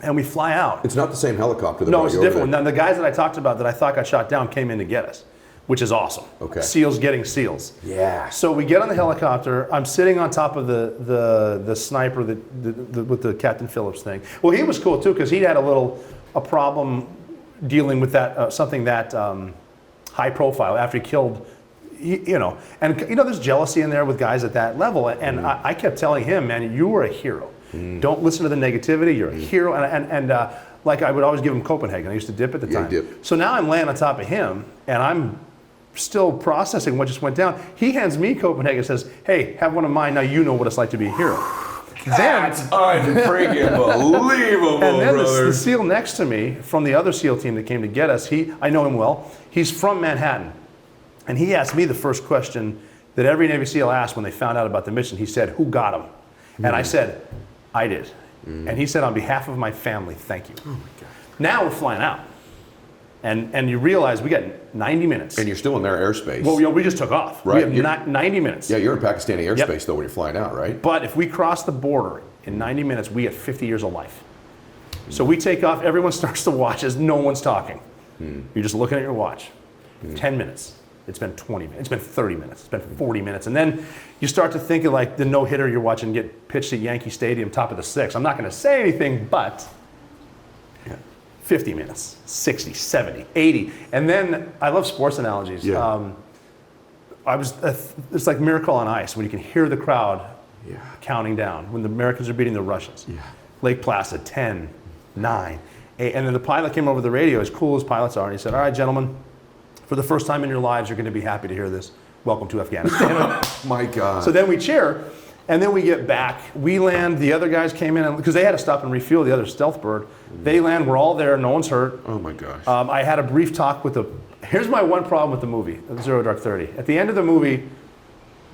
and we fly out. It's not the same helicopter that No, it's a different one. there. Now, the guys that I talked about that I thought got shot down came in to get us, which is awesome. Okay. SEALs getting SEALs. Yeah. So we get on the helicopter. I'm sitting on top of the sniper with the Captain Phillips thing. Well, he was cool too because he had a problem dealing with that something that high profile after he killed. And there's jealousy in there with guys at that level. And I kept telling him, man, you were a hero. Don't listen to the negativity. You're a hero. And like I would always give him Copenhagen. I used to dip at the time. Dip. So now I'm laying on top of him, and I'm still processing what just went down. He hands me Copenhagen and says, hey, have one of mine. Now you know what it's like to be a hero. That's unfreaking believable, and then brother. the SEAL next to me from the other SEAL team that came to get us, I know him well. He's from Manhattan. And he asked me the first question that every Navy SEAL asked when they found out about the mission. He said, who got him? And I said, I did. And he said, on behalf of my family, thank you. Oh my God. Now we're flying out. And you realize we got 90 minutes. And you're still in their airspace. Well, we just took off. Right. We have 90 minutes. Yeah, you're in Pakistani airspace though when you're flying out, right? But if we cross the border in 90 minutes, we get 50 years of life. So we take off, everyone starts to watch as no one's talking. You're just looking at your watch. 10 minutes. It's been 20 minutes. It's been 30 minutes. It's been 40 minutes. And then you start to think of like the no-hitter you're watching get pitched at Yankee Stadium, top of the sixth. I'm not going to say anything, but 50 minutes, 60, 70, 80. And then I love sports analogies. Yeah. It's like Miracle on Ice when you can hear the crowd counting down when the Americans are beating the Russians. Yeah. Lake Placid, 10, 9, 8. And then the pilot came over the radio, as cool as pilots are, and he said, all right, gentlemen, for the first time in your lives, you're going to be happy to hear this. Welcome to Afghanistan. My God. So then we cheer, and then we get back. We land, the other guys came in, because they had to stop and refuel the other stealth bird. They land, we're all there, no one's hurt. Oh my gosh. I had a brief talk with here's my one problem with the movie, Zero Dark 30. At the end of the movie,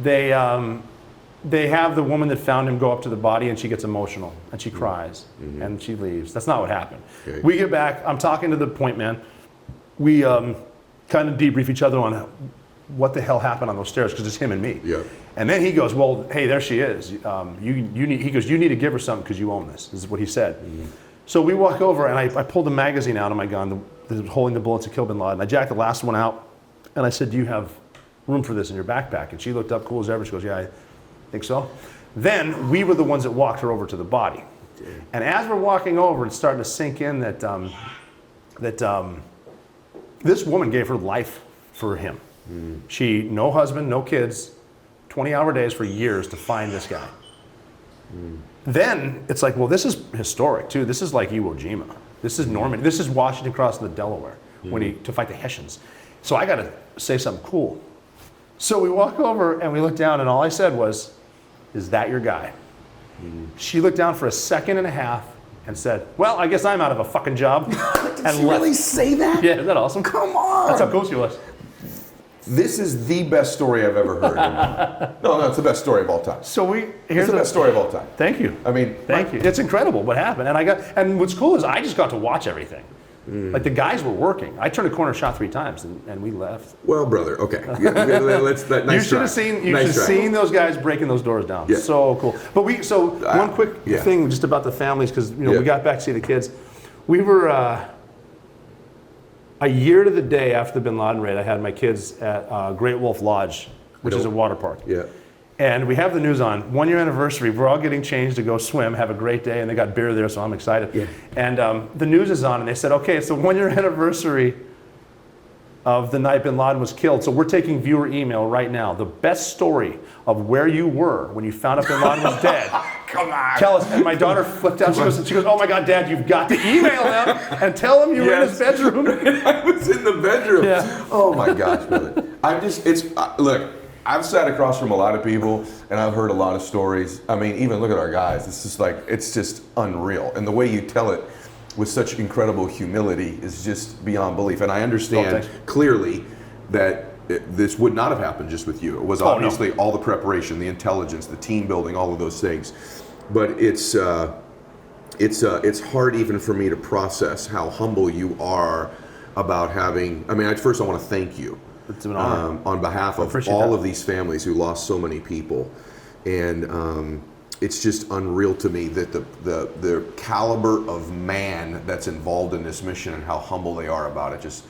they have the woman that found him go up to the body, and she gets emotional, and she cries, and she leaves. That's not what happened. Okay. We get back, I'm talking to the point man. We kind of debrief each other on what the hell happened on those stairs, because it's him and me. Yeah. And then he goes, well, hey, there she is. He goes, you need to give her something because you own this. This is what he said. So we walk over, and I pulled the magazine out of my gun, holding the bullets to kill Bin Laden. I jacked the last one out, and I said, do you have room for this in your backpack? And she looked up, cool as ever. She goes, yeah, I think so. Then we were the ones that walked her over to the body. And as we're walking over, it's starting to sink in that this woman gave her life for him. She, no husband, no kids, 20-hour days for years to find this guy. Then it's like, well, this is historic too. This is like Iwo Jima. This is Normandy. This is Washington crossing the Delaware to fight the Hessians. So I got to say something cool. So we walk over and we look down, and all I said was, "Is that your guy?" She looked down for a second and a half and said, "Well, I guess I'm out of a fucking job." Did she really say that? Yeah, isn't that awesome? Come on. That's how cool she was. This is the best story I've ever heard. No, it's the best story of all time. So It's the best story of all time. Thank you. I mean, Thank you. It's incredible what happened, and what's cool is I just got to watch everything. Like the guys were working. I turned a corner, shot 3 times, and we left. Well, brother, okay. Nice You should have seen. You should have seen those guys breaking those doors down. Yeah. So cool. But one quick thing just about the families, because we got back to see the kids. We were a year to the day after the Bin Laden raid. I had my kids at Great Wolf Lodge, which is a water park. Yeah. And we have the news on 1 year anniversary. We're all getting changed to go swim, have a great day, and they got beer there, so I'm excited. Yeah. And the news is on, and they said, okay, it's the 1 year anniversary of the night Bin Laden was killed. So we're taking viewer email right now. The best story of where you were when you found out Bin Laden was dead. Come on. Tell us. And my daughter flipped out. She goes, oh my God, Dad, you've got to email him and tell him you were in his bedroom. I was in the bedroom. Yeah. Oh my gosh, brother. Look, I've sat across from a lot of people and I've heard a lot of stories. I mean, even look at our guys. It's just unreal. And the way you tell it with such incredible humility is just beyond belief. And I understand clearly that this would not have happened just with you. It was obviously all the preparation, the intelligence, the team building, all of those things. But it's hard even for me to process how humble you are about having. I mean, first I want to thank you. It's an honor. On behalf of all of these families who lost so many people, and it's just unreal to me that the caliber of man that's involved in this mission and how humble they are about it just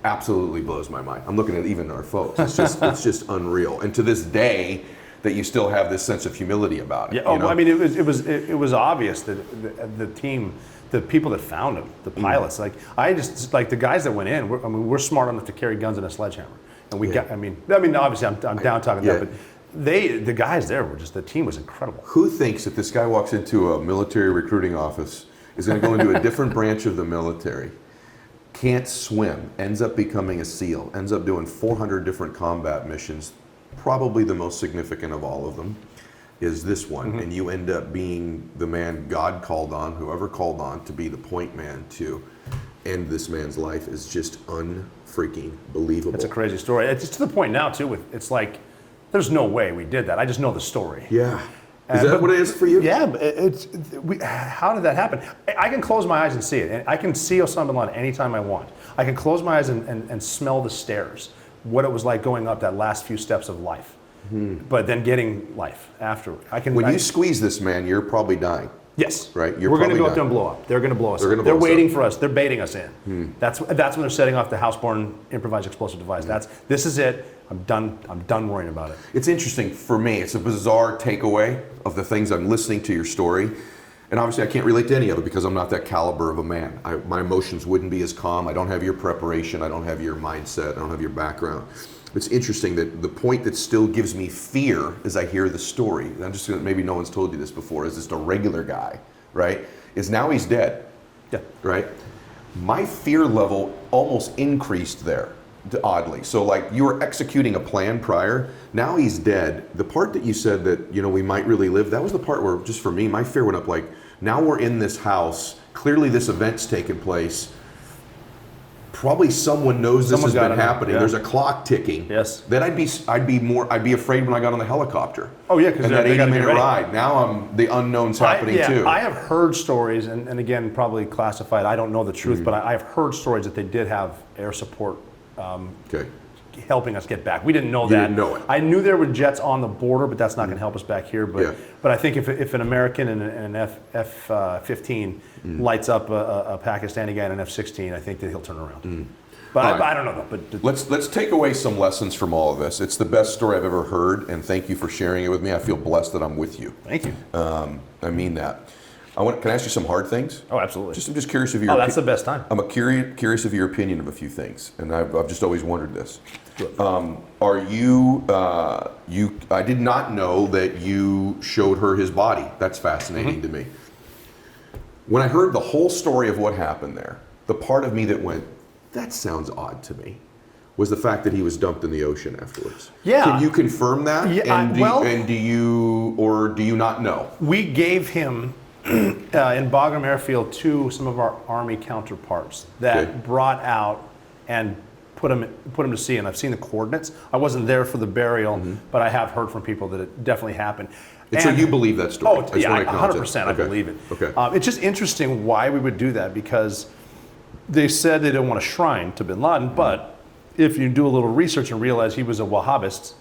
absolutely blows my mind. I'm looking at even our folks. It's just unreal, and to this day, that you still have this sense of humility about it. Yeah. I mean, it was obvious that the team. The people that found him, the pilots, like the guys that went in. We're smart enough to carry guns and a sledgehammer, and we got. I mean, obviously, I'm down talking that, but the guys there were the team was incredible. Who thinks that this guy walks into a military recruiting office, is going to go into a different branch of the military, can't swim, ends up becoming a SEAL, ends up doing 400 different combat missions, probably the most significant of all of them is this one, and you end up being the man God called on, whoever called on, to be the point man to end this man's life is just unfreaking believable. It's a crazy story. It's to the point now too. It's like there's no way we did that. I just know the story. Yeah. Is that what it is for you? Yeah. How did that happen? I can close my eyes and see it. I can see Osama Bin Laden anytime I want. I can close my eyes and smell the stairs. What it was like going up that last few steps of life. But then getting life after. When you squeeze this man, you're probably dying. Yes. Right? We're going to go up there and blow up. They're going to blow us up. They're waiting for us. They're baiting us in. That's when they're setting off the house-borne improvised explosive device. This is it. I'm done worrying about it. It's interesting for me. It's a bizarre takeaway of the things I'm listening to your story. And obviously I can't relate to any of it because I'm not that caliber of a man. My emotions wouldn't be as calm. I don't have your preparation. I don't have your mindset. I don't have your background. It's interesting that the point that still gives me fear as I hear the story, and I'm just gonna, maybe no one's told you this before, is just a regular guy, right? Is now he's dead. Yeah. Right? My fear level almost increased there, oddly. So like you were executing a plan prior, now he's dead. The part that you said that, we might really live, that was the part where, just for me, my fear went up like, now we're in this house, clearly this event's taken place, probably someone knows this has been happening. Yeah. There's a clock ticking. Yes. Then I'd be afraid when I got on the helicopter. Oh yeah, because that 80-minute ride. Now the unknown's happening too. I have heard stories, and again, probably classified. I don't know the truth, but I have heard stories that they did have air support. Helping us get back. We didn't know that. You didn't know it. I knew there were jets on the border, but that's not going to help us back here. But I think if an American and an F-15 lights up a Pakistani guy in an F-16, I think that he'll turn around. But I don't know though. But let's take away some lessons from all of this. It's the best story I've ever heard, and thank you for sharing it with me. I feel blessed that I'm with you. Thank you. I mean that. Can I ask you some hard things? Oh, absolutely. I'm just curious of your. Oh, that's the best time. I'm curious of your opinion of a few things, and I've just always wondered this. Good. Are you? I did not know that you showed her his body. That's fascinating to me. When I heard the whole story of what happened there, the part of me that went, "That sounds odd to me," was the fact that he was dumped in the ocean afterwards. Yeah. Can you confirm that? Yeah. And do you not know? We gave him in Bagram Airfield to some of our Army counterparts that brought out and put him to sea. And I've seen the coordinates. I wasn't there for the burial, but I have heard from people that it definitely happened. And so you believe that story? Oh, yeah, 100%. I believe it. Okay. It's just interesting why we would do that, because they said they didn't want a shrine to Bin Laden, but if you do a little research and realize he was a Wahhabist,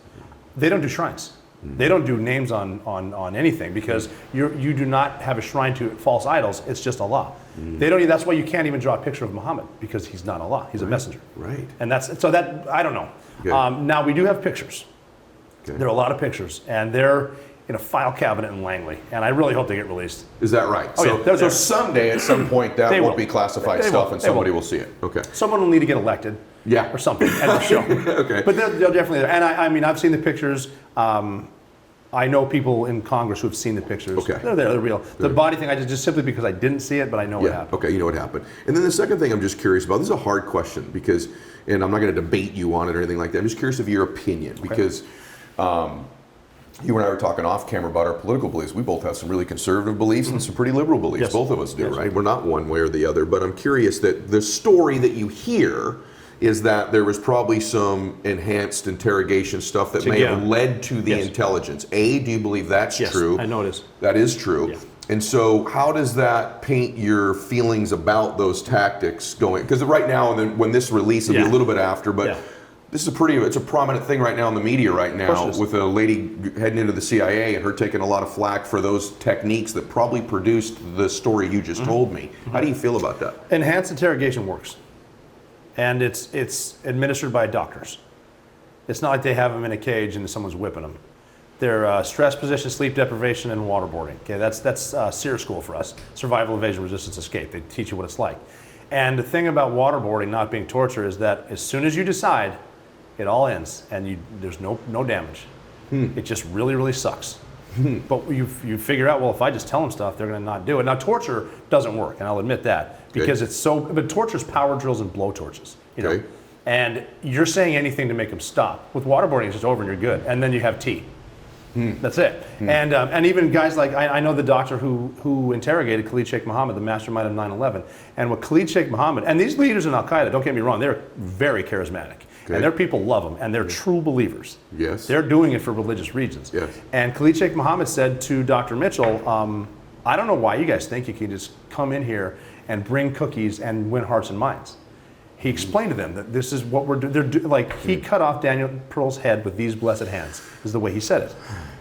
they don't do shrines. They don't do names on anything, because you do not have a shrine to false idols. It's just Allah. They don't. That's why you can't even draw a picture of Muhammad, because he's not Allah. He's a messenger. Right. And that I don't know. Okay. Now we do have pictures. Okay. There are a lot of pictures, and they're in a file cabinet in Langley, and I really hope they get released. Is that right? Oh, yeah, so someday, at some point, that They will will. be classified They stuff, will. and They somebody will. will see it. Okay. Someone will need to get elected. Yeah. Or something at the show. Okay. But they're definitely there. And I mean, I've seen the pictures. I know people in Congress who have seen the pictures. Okay. They're there. They're real. The body thing, I just simply because I didn't see it, but I know what happened. Okay, you know what happened. And then the second thing I'm just curious about, this is a hard question, because, and I'm not going to debate you on it or anything like that. I'm just curious of your opinion, because you and I were talking off camera about our political beliefs. We both have some really conservative beliefs and some pretty liberal beliefs. Yes. Both of us do, Yes. right? We're not one way or the other. But I'm curious that the story that you hear is that there was probably some enhanced interrogation stuff that may have led to the intelligence. Do you believe that's true? I know it is. That is true. Yeah. And so how does that paint your feelings about those tactics going? Because right now, and then when this release will be a little bit after, but this is it's a prominent thing right now in the media right now, with a lady heading into the CIA and her taking a lot of flack for those techniques that probably produced the story you just told me. How do you feel about that? Enhanced interrogation works. And it's administered by doctors. It's not like they have them in a cage and someone's whipping them. They're stress position, sleep deprivation, and waterboarding. Okay, that's SEER school for us, survival, evasion, resistance, escape. They teach you what it's like. And the thing about waterboarding not being torture is that as soon as you decide, it all ends, and there's no damage. It just really, really sucks. But you figure out, well, if I just tell them stuff, they're going to not do it. Now, torture doesn't work, and I'll admit that, because it's so. But torture's power drills and blow torches, you know. And you're saying anything to make them stop. With waterboarding, it's just over and you're good, and then you have tea. That's it. And even guys like I know the doctor who interrogated Khalid Sheikh Mohammed, the mastermind of 9/11, and what Khalid Sheikh Mohammed and these leaders in Al Qaeda, don't get me wrong, they're very charismatic. And their people love them, and they're true believers. Yes. They're doing it for religious reasons. Yes. And Khalid Sheikh Mohammed said to Dr. Mitchell, I don't know why you guys think you can just come in here and bring cookies and win hearts and minds. He explained to them that this is what we're doing. Like, he cut off Daniel Pearl's head with these blessed hands, is the way he said it.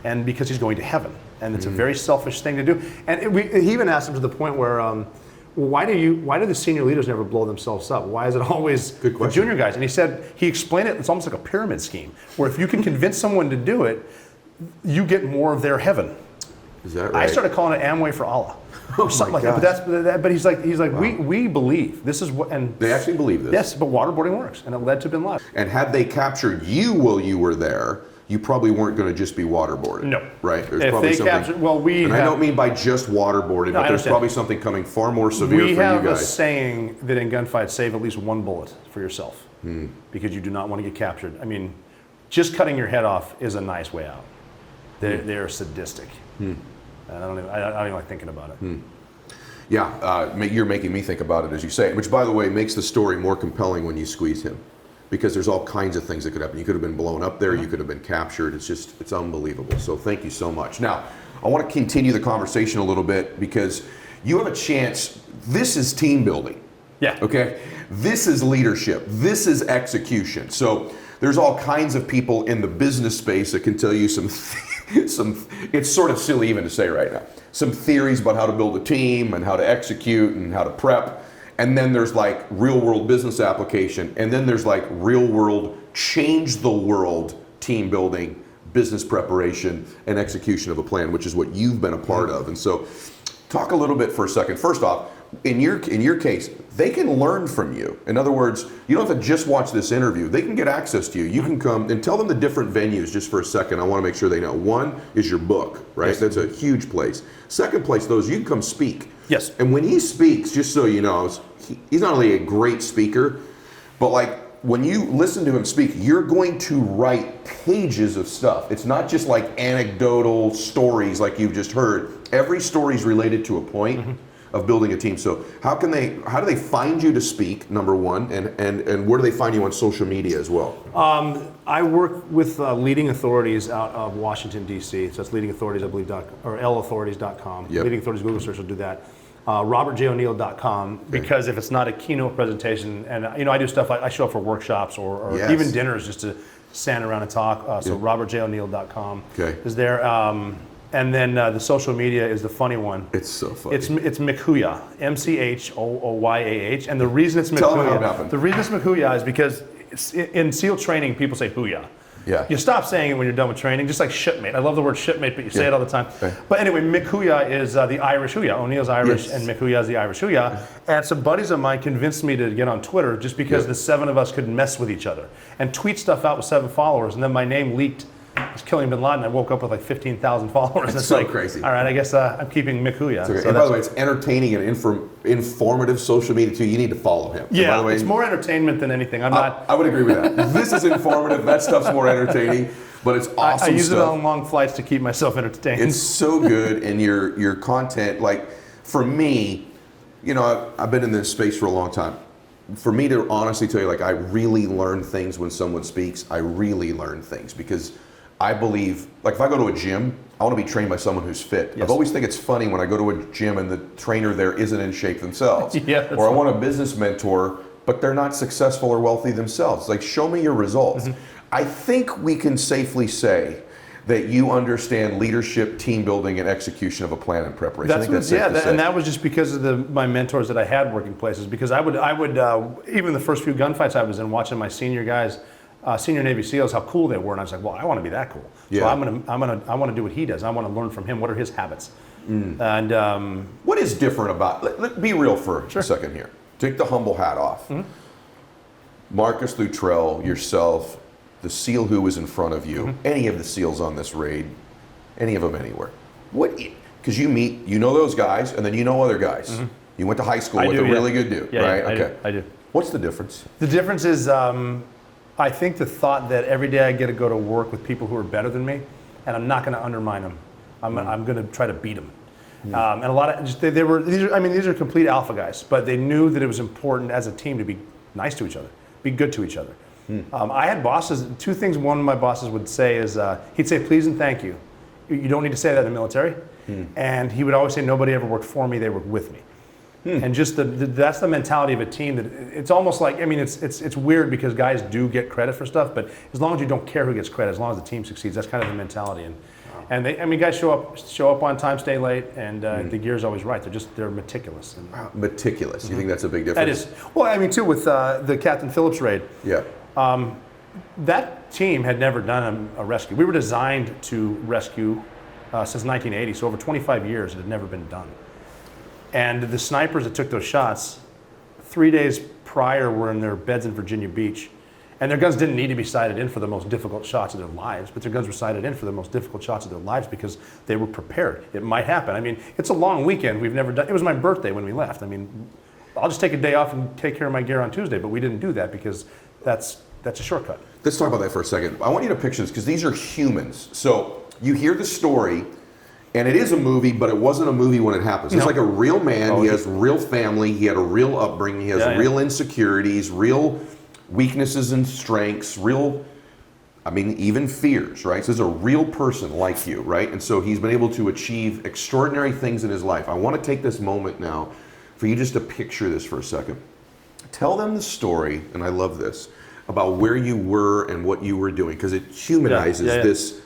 And because he's going to heaven. And it's a very selfish thing to do. And he even asked him to the point where, why do the senior leaders never blow themselves up? Why is it always the junior guys? And he explained it, it's almost like a pyramid scheme, where if you can convince someone to do it, you get more of their heaven. Is that right? I started calling it Amway for Allah. Or something like that. But he's like, wow. we believe this is what, and they actually believe this. Yes, but waterboarding works, and it led to Bin Laden. And had they captured you while you were there, you probably weren't going to just be waterboarded. No. Right? There's If probably they something. captured, well, and I don't mean by just waterboarded, but there's probably something coming far more severe for you guys. We have a saying that in gunfights, save at least one bullet for yourself, because you do not want to get captured. I mean, just cutting your head off is a nice way out. They're sadistic. And I don't even like thinking about it. Yeah, you're making me think about it as you say it, which, by the way, makes the story more compelling when you squeeze him, because there's all kinds of things that could happen. You could have been blown up there, you could have been captured. It's unbelievable. So thank you so much. Now, I want to continue the conversation a little bit, because you have a chance. This is team building. Yeah. Okay? This is leadership. This is execution. So there's all kinds of people in the business space that can tell you some it's sort of silly even to say right now, some theories about how to build a team and how to execute and how to prep. And then there's like real world business application. And then there's like real world, change the world team building, business preparation, and execution of a plan, which is what you've been a part of. And so Talk a little bit for a second. First off, in your case, they can learn from you. In other words, you don't have to just watch this interview. They can get access to you. You can come and tell them the different venues just for a second. I want to make sure they know. One is your book, right? Yes. That's a huge place. Second place, though, is you can come speak. Yes. And when he speaks, just so you know, he's not only a great speaker, but like when you listen to him speak, you're going to write pages of stuff. It's not just like anecdotal stories like you've just heard. Every story is related to a point of building a team. So how do they find you to speak, number one, and where do they find you on social media as well? I work with leading authorities out of Washington, D.C. So it's leading authorities, I believe, or lauthorities.com. Yep. Leading authorities, Google search will do that. RobertJO'Neill.com, because if it's not a keynote presentation, and I do stuff like I show up for workshops or Yes. even dinners just to stand around and talk. So Yeah. RobertJO'Neill.com Okay. is there. And then the social media is the funny one. It's so funny. It's Mchooyah, MCHOOYAH, and the reason it's Tell them how it happened. Mchooyah, the reason it's Mchooyah is because in SEAL training people say Hooyah. Yeah. You stop saying it when you're done with training, just like shipmate. I love the word shipmate, but you say it all the time. Okay. But anyway, Mchooyah is the Irish Hooyah. O'Neill's Irish, Yes. and Mchooyah is the Irish Hooyah. And some buddies of mine convinced me to get on Twitter just because the seven of us could mess with each other and tweet stuff out with 7 followers, and then my name leaked. I was killing Bin Laden. I woke up with like 15,000 followers. It's It's so like, crazy. all right, I guess I'm keeping Mchooyah. Okay. So And by that's- the way, it's entertaining and informative social media too. You need to follow him. And by yeah, the way, it's more entertainment than anything. I'm not. I would agree with that. This is informative. That stuff's more entertaining, but it's awesome I use it stuff. on long flights to keep myself entertained. It's so good, and your content, like for me, I've been in this space for a long time. For me to honestly tell you, like I really learn things when someone speaks. I really learn things because I believe, like if I go to a gym, I want to be trained by someone who's fit. Yes. I've always think it's funny when I go to a gym and the trainer there isn't in shape themselves. Yeah, that's or I want a business mentor, but they're not successful or wealthy themselves. Like show me your results. I think we can safely say that you understand leadership, team building, and execution of a plan and preparation. I think that's safe to say. And that was just because of my mentors that I had working places. Because I would even the first few gunfights I was in, watching my senior guys, senior Navy SEALs, how cool they were, and I was like, well, I want to be that cool. Yeah. So I want to do what he does. I want to learn from him. What are his habits? And What is different about, let be real for a second here. Take the humble hat off. Marcus Luttrell, yourself, the SEAL who was in front of you, any of the SEALs on this raid, any of them anywhere. Because you meet, those guys, and then you know other guys. You went to high school with a really good dude, yeah, right? Yeah, I do. What's the difference? The difference is, I think the thought that every day I get to go to work with people who are better than me, and I'm not going to undermine them. I'm going to try to beat them. And a lot of these are complete alpha guys, but they knew that it was important as a team to be nice to each other, be good to each other. I had bosses. 2 things one of my bosses would say is he'd say please and thank you. You don't need to say that in the military. And he would always say nobody ever worked for me; they worked with me. And just that's the mentality of a team. That it's almost like it's weird because guys do get credit for stuff, but as long as you don't care who gets credit, as long as the team succeeds, that's kind of the mentality. And guys show up on time, stay late, and the gear's always right. They're meticulous. Meticulous. You think that's a big difference? That is. Well, too with the Captain Phillips raid. Yeah. That team had never done a rescue. We were designed to rescue since 1980, so over 25 years it had never been done. And the snipers that took those shots, 3 days prior were in their beds in Virginia Beach. And their guns didn't need to be sighted in for the most difficult shots of their lives, but their guns were sighted in for the most difficult shots of their lives because they were prepared. It might happen. It's a long weekend. We've never done. It was my birthday when we left. I'll just take a day off and take care of my gear on Tuesday, but we didn't do that because that's a shortcut. Let's talk about that for a second. I want you to picture this because these are humans. So you hear the story, and it is a movie, but it wasn't a movie when it happens. It's like a real man. He has real family. He had a real upbringing. He has real insecurities, real weaknesses and strengths, even fears, right? So this is a real person like you, right? And so he's been able to achieve extraordinary things in his life. I want to take this moment now for you just to picture this for a second. Tell them the story, and I love this, about where you were and what you were doing, because it humanizes this,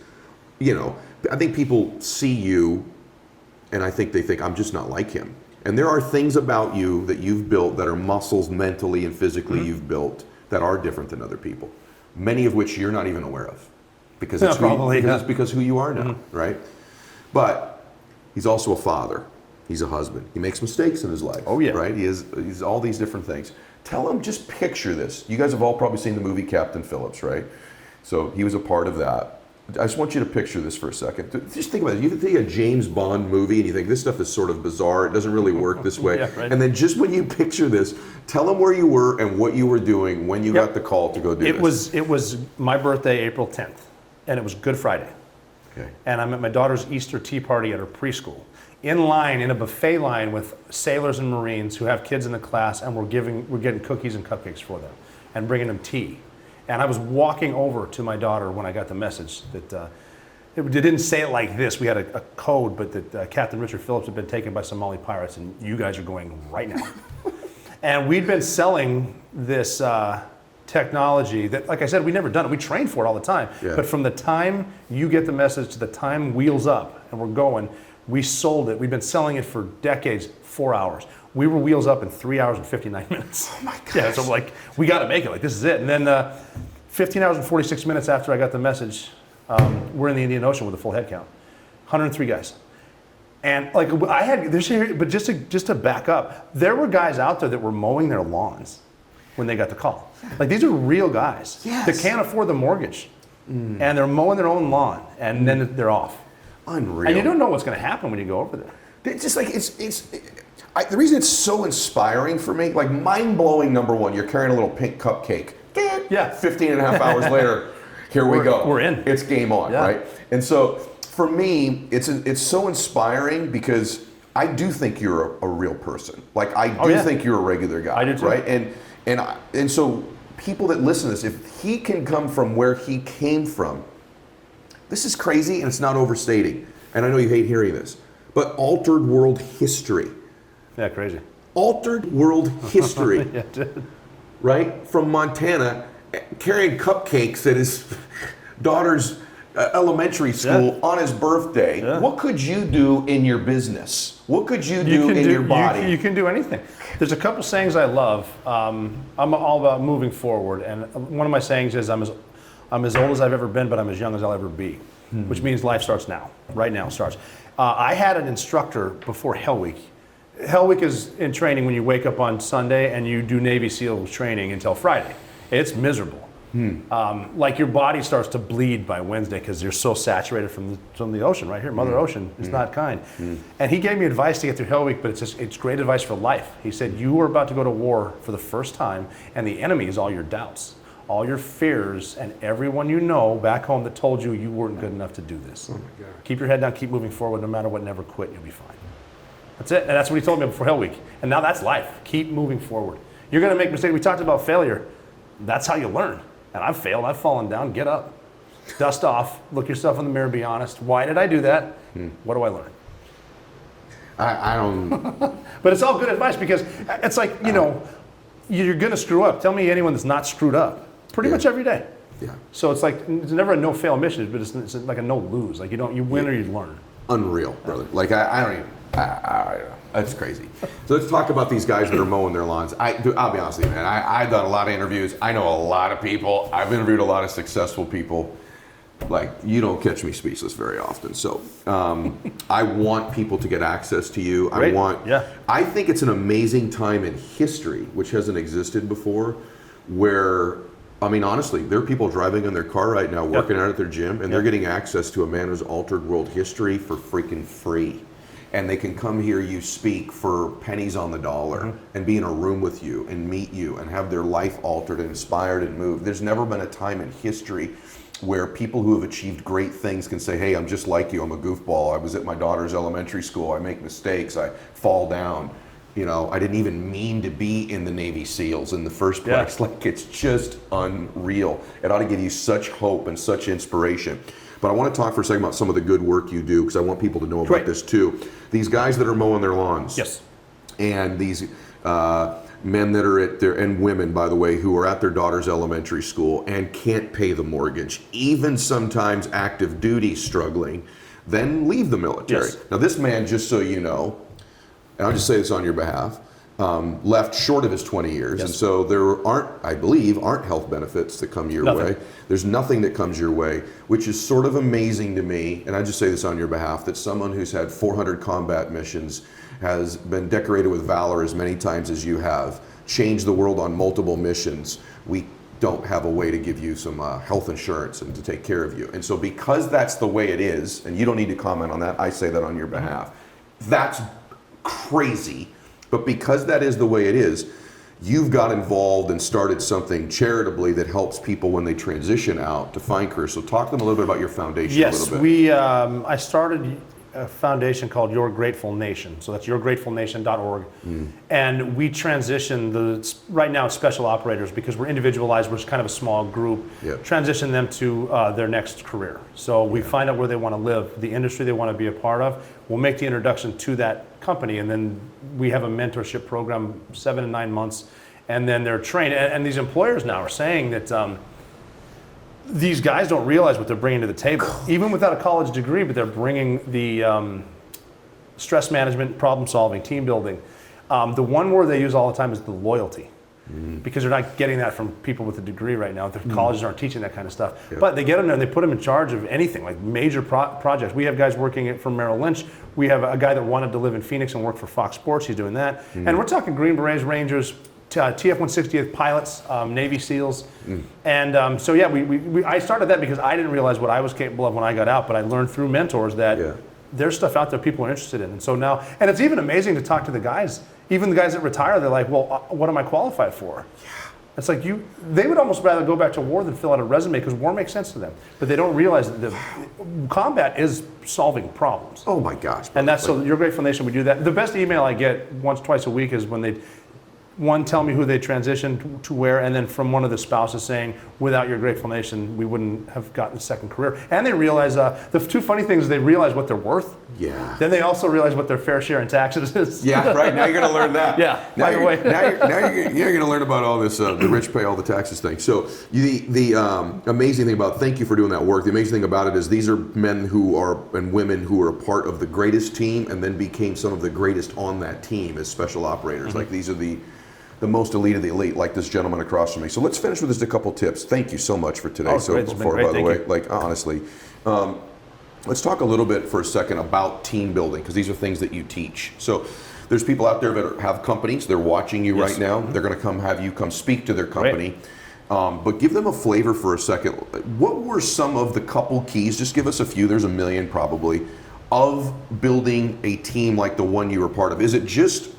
I think people see you, and I think they think, I'm just not like him. And there are things about you that you've built that are muscles mentally and physically you've built that are different than other people, many of which you're not even aware of, because it's who you are now, right? But he's also a father. He's a husband. He makes mistakes in his life. Oh, yeah. Right? He's all these different things. Tell him, just picture this. You guys have all probably seen the movie Captain Phillips, right? So he was a part of that. I just want you to picture this for a second. Just think about it. You can think a James Bond movie and you think this stuff is sort of bizarre. It doesn't really work this way. Yeah, right. And then just when you picture this, tell them where you were and what you were doing when you got the call to go do this. It was my birthday, April 10th, and it was Good Friday. Okay. And I'm at my daughter's Easter tea party at her preschool. In line, in a buffet line with sailors and Marines who have kids in the class, and we're getting cookies and cupcakes for them and bringing them tea. And I was walking over to my daughter when I got the message that it didn't say it like this. We had a code, but that Captain Richard Phillips had been taken by Somali pirates, and you guys are going right now. And we'd been selling this technology that, like I said, we'd never done it. We trained for it all the time. Yeah. But from the time you get the message to the time wheels up and we're going, we sold it. We've been selling it for decades, 4 hours. We were wheels up in 3 hours and 59 minutes. Oh my gosh. Yeah, so I'm like, we got to make it. Like, this is it. And then 15 hours and 46 minutes after I got the message, we're in the Indian Ocean with a full head count. 103 guys. And like, I had this here, but just to back up, there were guys out there that were mowing their lawns when they got the call. Like, these are real guys that can't afford the mortgage. And they're mowing their own lawn, and then they're off. Unreal. And you don't know what's going to happen when you go over there. It's just like, the reason it's so inspiring for me, like mind-blowing, number one, you're carrying a little pink cupcake. Yeah. 15 and a half hours later, here we go. We're in. It's game on, Yeah. right? And so for me, it's so inspiring because I do think you're a real person. Like, I do think you're a regular guy. I do too. Right? And so people that listen to this, if he can come from where he came from, this is crazy and it's not overstating. And I know you hate hearing this, but altered world history. Yeah, crazy. Altered world history. Yeah, dude. Right? From Montana, carrying cupcakes at his daughter's elementary school on his birthday. Yeah. What could you do in your business? What could you do in your body? You can do anything. There's a couple sayings I love. I'm all about moving forward, and one of my sayings is, I'm as old as I've ever been, but I'm as young as I'll ever be, which means life starts now. Right now it starts. I had an instructor before Hell Week. Hell Week is in training when you wake up on Sunday and you do Navy SEAL training until Friday. It's miserable. Like, your body starts to bleed by Wednesday because you're so saturated from the ocean right here. Mother Ocean is not kind. And he gave me advice to get through Hell Week, but it's great advice for life. He said, you are about to go to war for the first time, and the enemy is all your doubts, all your fears, and everyone you know back home that told you weren't good enough to do this. Oh my God. Keep your head down, keep moving forward, no matter what, never quit, you'll be fine. That's it. And that's what he told me before Hell Week. And now that's life. Keep moving forward. You're going to make mistakes. We talked about failure. That's how you learn. And I've failed. I've fallen down. Get up. Dust off. Look yourself in the mirror. Be honest. Why did I do that? What do I learn? I don't... But it's all good advice, because it's like, you're going to screw up. Tell me anyone that's not screwed up. Pretty much every day. Yeah. So it's like, it's never a no-fail mission, but it's like a no-lose. Like, you win or you learn. Unreal, brother. Like, I don't even... That's crazy. So let's talk about these guys that are mowing their lawns. I'll be honest with you, man. I've done a lot of interviews. I know a lot of people. I've interviewed a lot of successful people. Like, you don't catch me speechless very often. So I want people to get access to you. Great. I think it's an amazing time in history, which hasn't existed before, where, I mean, honestly, there are people driving in their car right now, working out at their gym, and they're getting access to a man who's altered world history for freaking free. And they can come hear you speak for pennies on the dollar and be in a room with you and meet you and have their life altered and inspired and moved. There's never been a time in history where people who have achieved great things can say, hey, I'm just like you, I'm a goofball. I was at my daughter's elementary school, I make mistakes, I fall down. I didn't even mean to be in the Navy SEALs in the first place. Like, it's just unreal. It ought to give you such hope and such inspiration. But I want to talk for a second about some of the good work you do, because I want people to know about this too. These guys that are mowing their lawns. Yes. And these men that are at their, and women, by the way, who are at their daughter's elementary school and can't pay the mortgage, even sometimes active duty struggling, then leave the military. Yes. Now, this man, just so you know, and I'll just say this on your behalf, left short of his 20 years. Yes. And so there I believe, aren't health benefits that come your Nothing. way. There's nothing that comes your way, which is sort of amazing to me, and I just say this on your behalf, that someone who's had 400 combat missions, has been decorated with valor as many times as you have, changed the world on multiple missions. We don't have a way to give you some health insurance and to take care of you. And so because that's the way it is, and you don't need to comment on that, I say that on your behalf, that's crazy. But because that is the way it is, you've got involved and started something charitably that helps people when they transition out to find careers. So talk to them a little bit about your foundation a little bit. Yes, I started a foundation called Your Grateful Nation. So that's yourgratefulnation.org. And we transition right now it's special operators because we're individualized, we're just kind of a small group, transition them to their next career. So we find out where they want to live, the industry they want to be a part of. We'll make the introduction to that company, and then we have a mentorship program, 7 to 9 months, and then they're trained. And these employers now are saying that these guys don't realize what they're bringing to the table, even without a college degree, but they're bringing the stress management, problem solving, team building. The one word they use all the time is the loyalty, because they're not getting that from people with a degree right now. The colleges aren't teaching that kind of stuff. But they get them there and they put them in charge of anything, like major projects. We have guys working for Merrill Lynch. We have a guy that wanted to live in Phoenix and work for Fox Sports. He's doing that. And we're talking Green Berets, Rangers, TF-160th pilots, Navy SEALs. And so yeah, I started that because I didn't realize what I was capable of when I got out, but I learned through mentors that there's stuff out there people are interested in. And so now, and it's even amazing to talk to the guys, even the guys that retire, they're like, well, what am I qualified for? It's like they would almost rather go back to war than fill out a resume because war makes sense to them. But they don't realize that the combat is solving problems. Oh my gosh. And that's so Your Grateful Nation, we do that. The best email I get once, twice a week is when they tell me who they transitioned to where, and then from one of the spouses saying, without Your Grateful Nation, we wouldn't have gotten a second career. And they realize, the two funny things is they realize what they're worth. Yeah. Then they also realize what their fair share in taxes is. Yeah, right. Now you're going to learn that. Yeah, Now by the way. now you're going to learn about all this, the rich pay all the taxes thing. So the amazing thing about, thank you for doing that work, the amazing thing about it is these are men who are, and women who are a part of the greatest team and then became some of the greatest on that team as special operators. Like these are the most elite of the elite, like this gentleman across from me. So let's finish with just a couple tips. Thank you so much for today. Oh, so great. before, by the way, like honestly, let's talk a little bit for a second about team building, because these are things that you teach. So there's people out there that have companies, they're watching you right now. They're going to have you come speak to their company. But give them a flavor for a second. What were some of the couple keys? Just give us a few, there's a million probably, of building a team like the one you were part of. Is it just,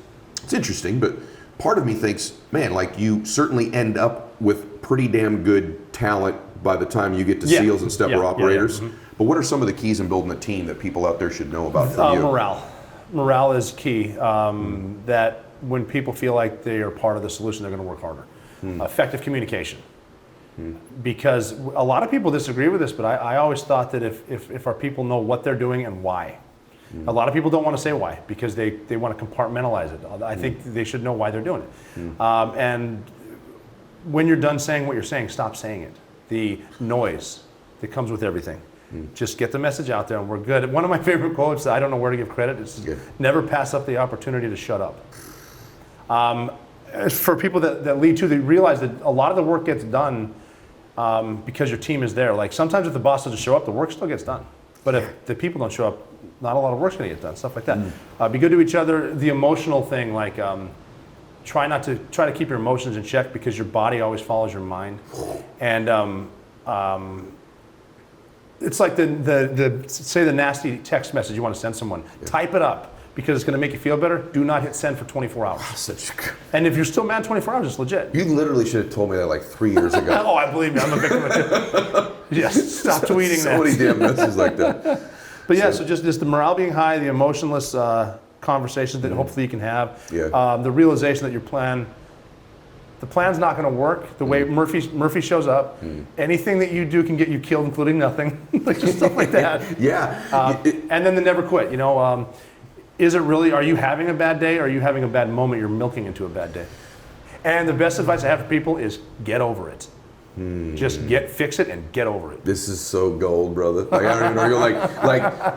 it's interesting, but part of me thinks, man, like you certainly end up with pretty damn good talent by the time you get to SEALs and stepper operators. But what are some of the keys in building a team that people out there should know about for you? Morale. Morale is key. That when people feel like they are part of the solution, they're going to work harder. Effective communication. Because a lot of people disagree with this, but I always thought that if our people know what they're doing and why. A lot of people don't want to say why because they want to compartmentalize it. I think they should know why they're doing it. And when you're done saying what you're saying, stop saying it. The noise that comes with everything. Just get the message out there and we're good. One of my favorite quotes, I don't know where to give credit, is never pass up the opportunity to shut up. For people that lead to, they realize that a lot of the work gets done because your team is there. Like sometimes if the boss doesn't show up, the work still gets done. But if the people don't show up, not a lot of work's going to get done, stuff like that. Be good to each other. The emotional thing, like try to keep your emotions in check because your body always follows your mind. And it's like say the nasty text message you want to send someone. Type it up because it's going to make you feel better. Do not hit send for 24 hours. And if you're still mad 24 hours, it's legit. You literally should have told me that like 3 years ago. Oh, I believe me, I'm a victim of it. Yes, stop tweeting that. So many damn messages like that. But yeah, so just the morale being high, the emotionless conversations that hopefully you can have, the realization that the plan's not going to work the way Murphy shows up. Anything that you do can get you killed, including nothing, like just stuff like that. And then the never quit. You know, is it really? Are you having a bad day? Or are you having a bad moment? You're milking into a bad day. And the best advice I have for people is get over it. Just fix it and get over it. This is so gold, brother. Like, I don't even know. You're like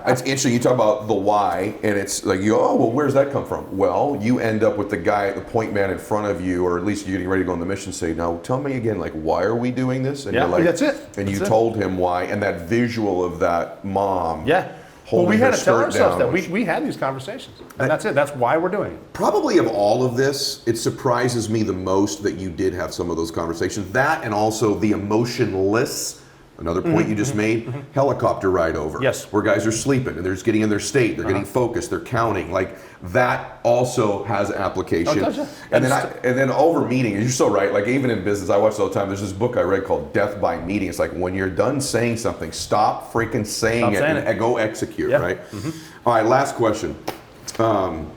it's interesting. You talk about the why, and it's like, oh, well, where's that come from? Well, you end up with the guy, the point man in front of you, or at least you're getting ready to go on the mission. Say, now tell me again, like, why are we doing this? And Yeah, you're like, that's it. And you That's it. told him why, and that visual of that mom. Yeah. Well, holding we had her to tell skirt ourselves down. that we had these conversations, and that's it. That's why we're doing it. Probably of all of this, it surprises me the most that you did have some of those conversations. That and also the emotionless, another point you just made, helicopter ride over. Yes. Where guys are sleeping and they're just getting in their state, they're getting focused, they're counting. Like that also has application. Oh, it does, yeah. And then over meeting, you're so right, like even in business, I watch it all the time, there's this book I read called Death by Meeting. It's like when you're done saying something, stop freaking saying it and go execute, Yeah. right? All right, last question. Don't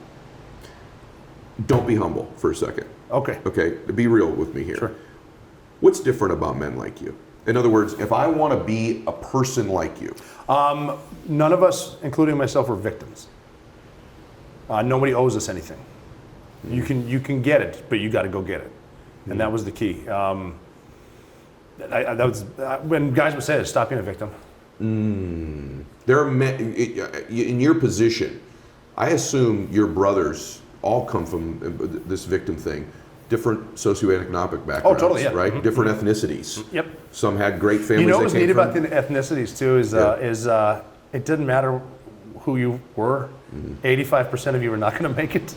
be humble for a second. Okay. Okay, be real with me here. Sure. What's different about men like you? In other words, if I want to be a person like you, None of us, including myself, are victims. Nobody owes us anything. You can get it, but you got to go get it, and that was the key. That was when guys would say it, stop being a victim. there are men in your position. I assume your brothers all come from this victim thing. Different socioeconomic backgrounds, Oh, totally, yeah. right? Different ethnicities. Yep. Some had great families. You know they what's came neat from. about the ethnicities too is it didn't matter who you were. 85% of you are not going to make it.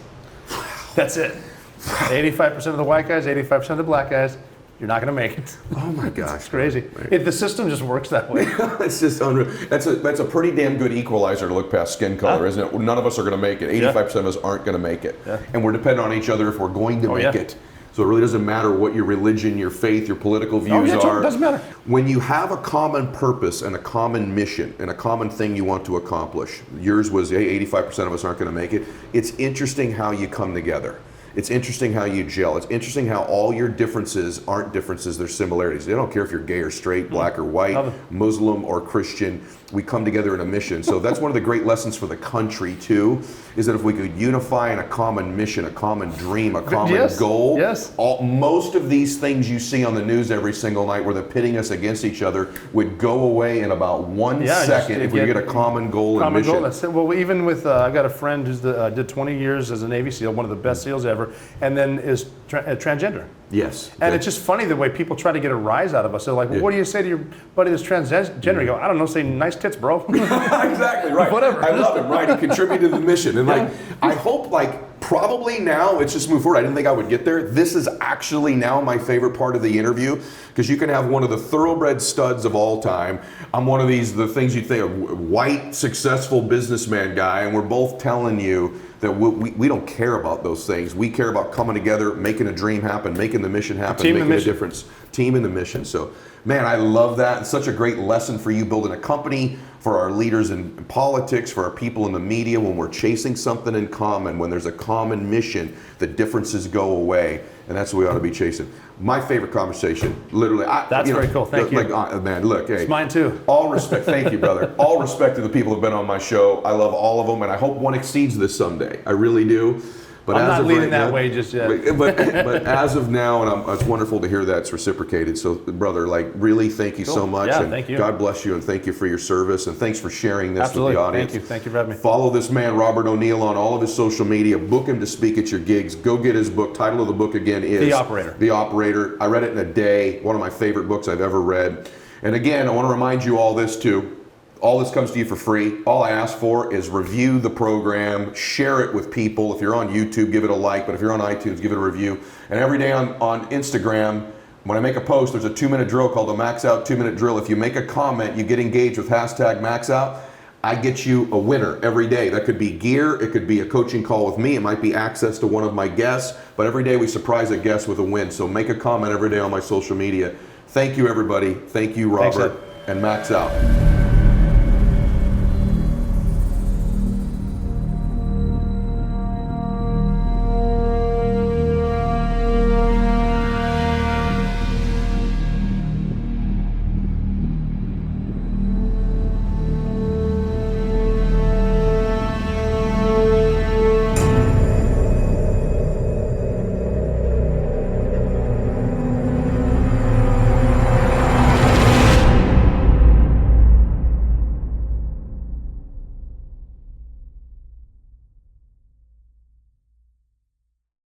That's it. 85% of the white guys, 85% of the black guys, you're not going to make it. Oh my gosh, It's crazy. Right. The system just works that way. It's just unreal. That's a pretty damn good equalizer to look past skin color, isn't it? None of us are going to make it. 85% of us aren't going to make it, and we're dependent on each other if we're going to make it. So it really doesn't matter what your religion, your faith, your political views are. It doesn't matter. When you have a common purpose and a common mission and a common thing you want to accomplish, yours was, hey, 85% of us aren't going to make it. It's interesting how you come together. It's interesting how you gel. It's interesting how all your differences aren't differences, they're similarities. They don't care if you're gay or straight, black or white, Muslim or Christian. We come together in a mission. So that's one of the great lessons for the country too, is that if we could unify in a common mission, a common dream, a common goal, most of these things you see on the news every single night where they're pitting us against each other would go away in about 1 second if we get a common goal and mission. That's it. Well, even with, I've got a friend who's did 20 years as a Navy SEAL, one of the best SEAls ever, and then is transgender. Yes. And it's just funny the way people try to get a rise out of us. They're like, well, what do you say to your buddy that's transgender? You go, I don't know, say nice tits, bro. Exactly, right. Whatever. I love him, right? He contributed to the mission. And like, I hope probably now it's just moved forward. I didn't think I would get there. This is actually now my favorite part of the interview because you can have one of the thoroughbred studs of all time. I'm one of the things you'd think a white, successful businessman guy, and we're both telling you that we don't care about those things. We care about coming together, making a dream happen, making the mission happen, making a difference. Team in the mission. So, man, I love that. It's such a great lesson for you building a company, for our leaders in politics, for our people in the media. When we're chasing something in common, when there's a common mission, the differences go away, and that's what we ought to be chasing. My favorite conversation, literally. That's very cool. Thank you. Man, look, hey. It's mine too. All respect. Thank you, brother. All respect to the people who've been on my show. I love all of them, and I hope one exceeds this someday. I really do. But I'm not leaning that way just yet. But as of now, and it's wonderful to hear that it's reciprocated. So, brother, really, thank you so much. Yeah, and thank you. God bless you, and thank you for your service, and thanks for sharing this with the audience. Thank you. Thank you for having me. Follow this man, Robert O'Neill, on all of his social media. Book him to speak at your gigs. Go get his book. Title of the book again is The Operator. The Operator. I read it in a day. One of my favorite books I've ever read. And again, I want to remind you all this too. All this comes to you for free. All I ask for is review the program, share it with people. If you're on YouTube, give it a like, but if you're on iTunes, give it a review. And every day on Instagram, when I make a post, there's a 2-minute drill called the Max Out 2-minute drill. If you make a comment, you get engaged with #MaxOut, I get you a winner every day. That could be gear, it could be a coaching call with me, it might be access to one of my guests, but every day we surprise a guest with a win. So make a comment every day on my social media. Thank you, everybody. Thank you, Robert. Thanks, Ed. And Max Out.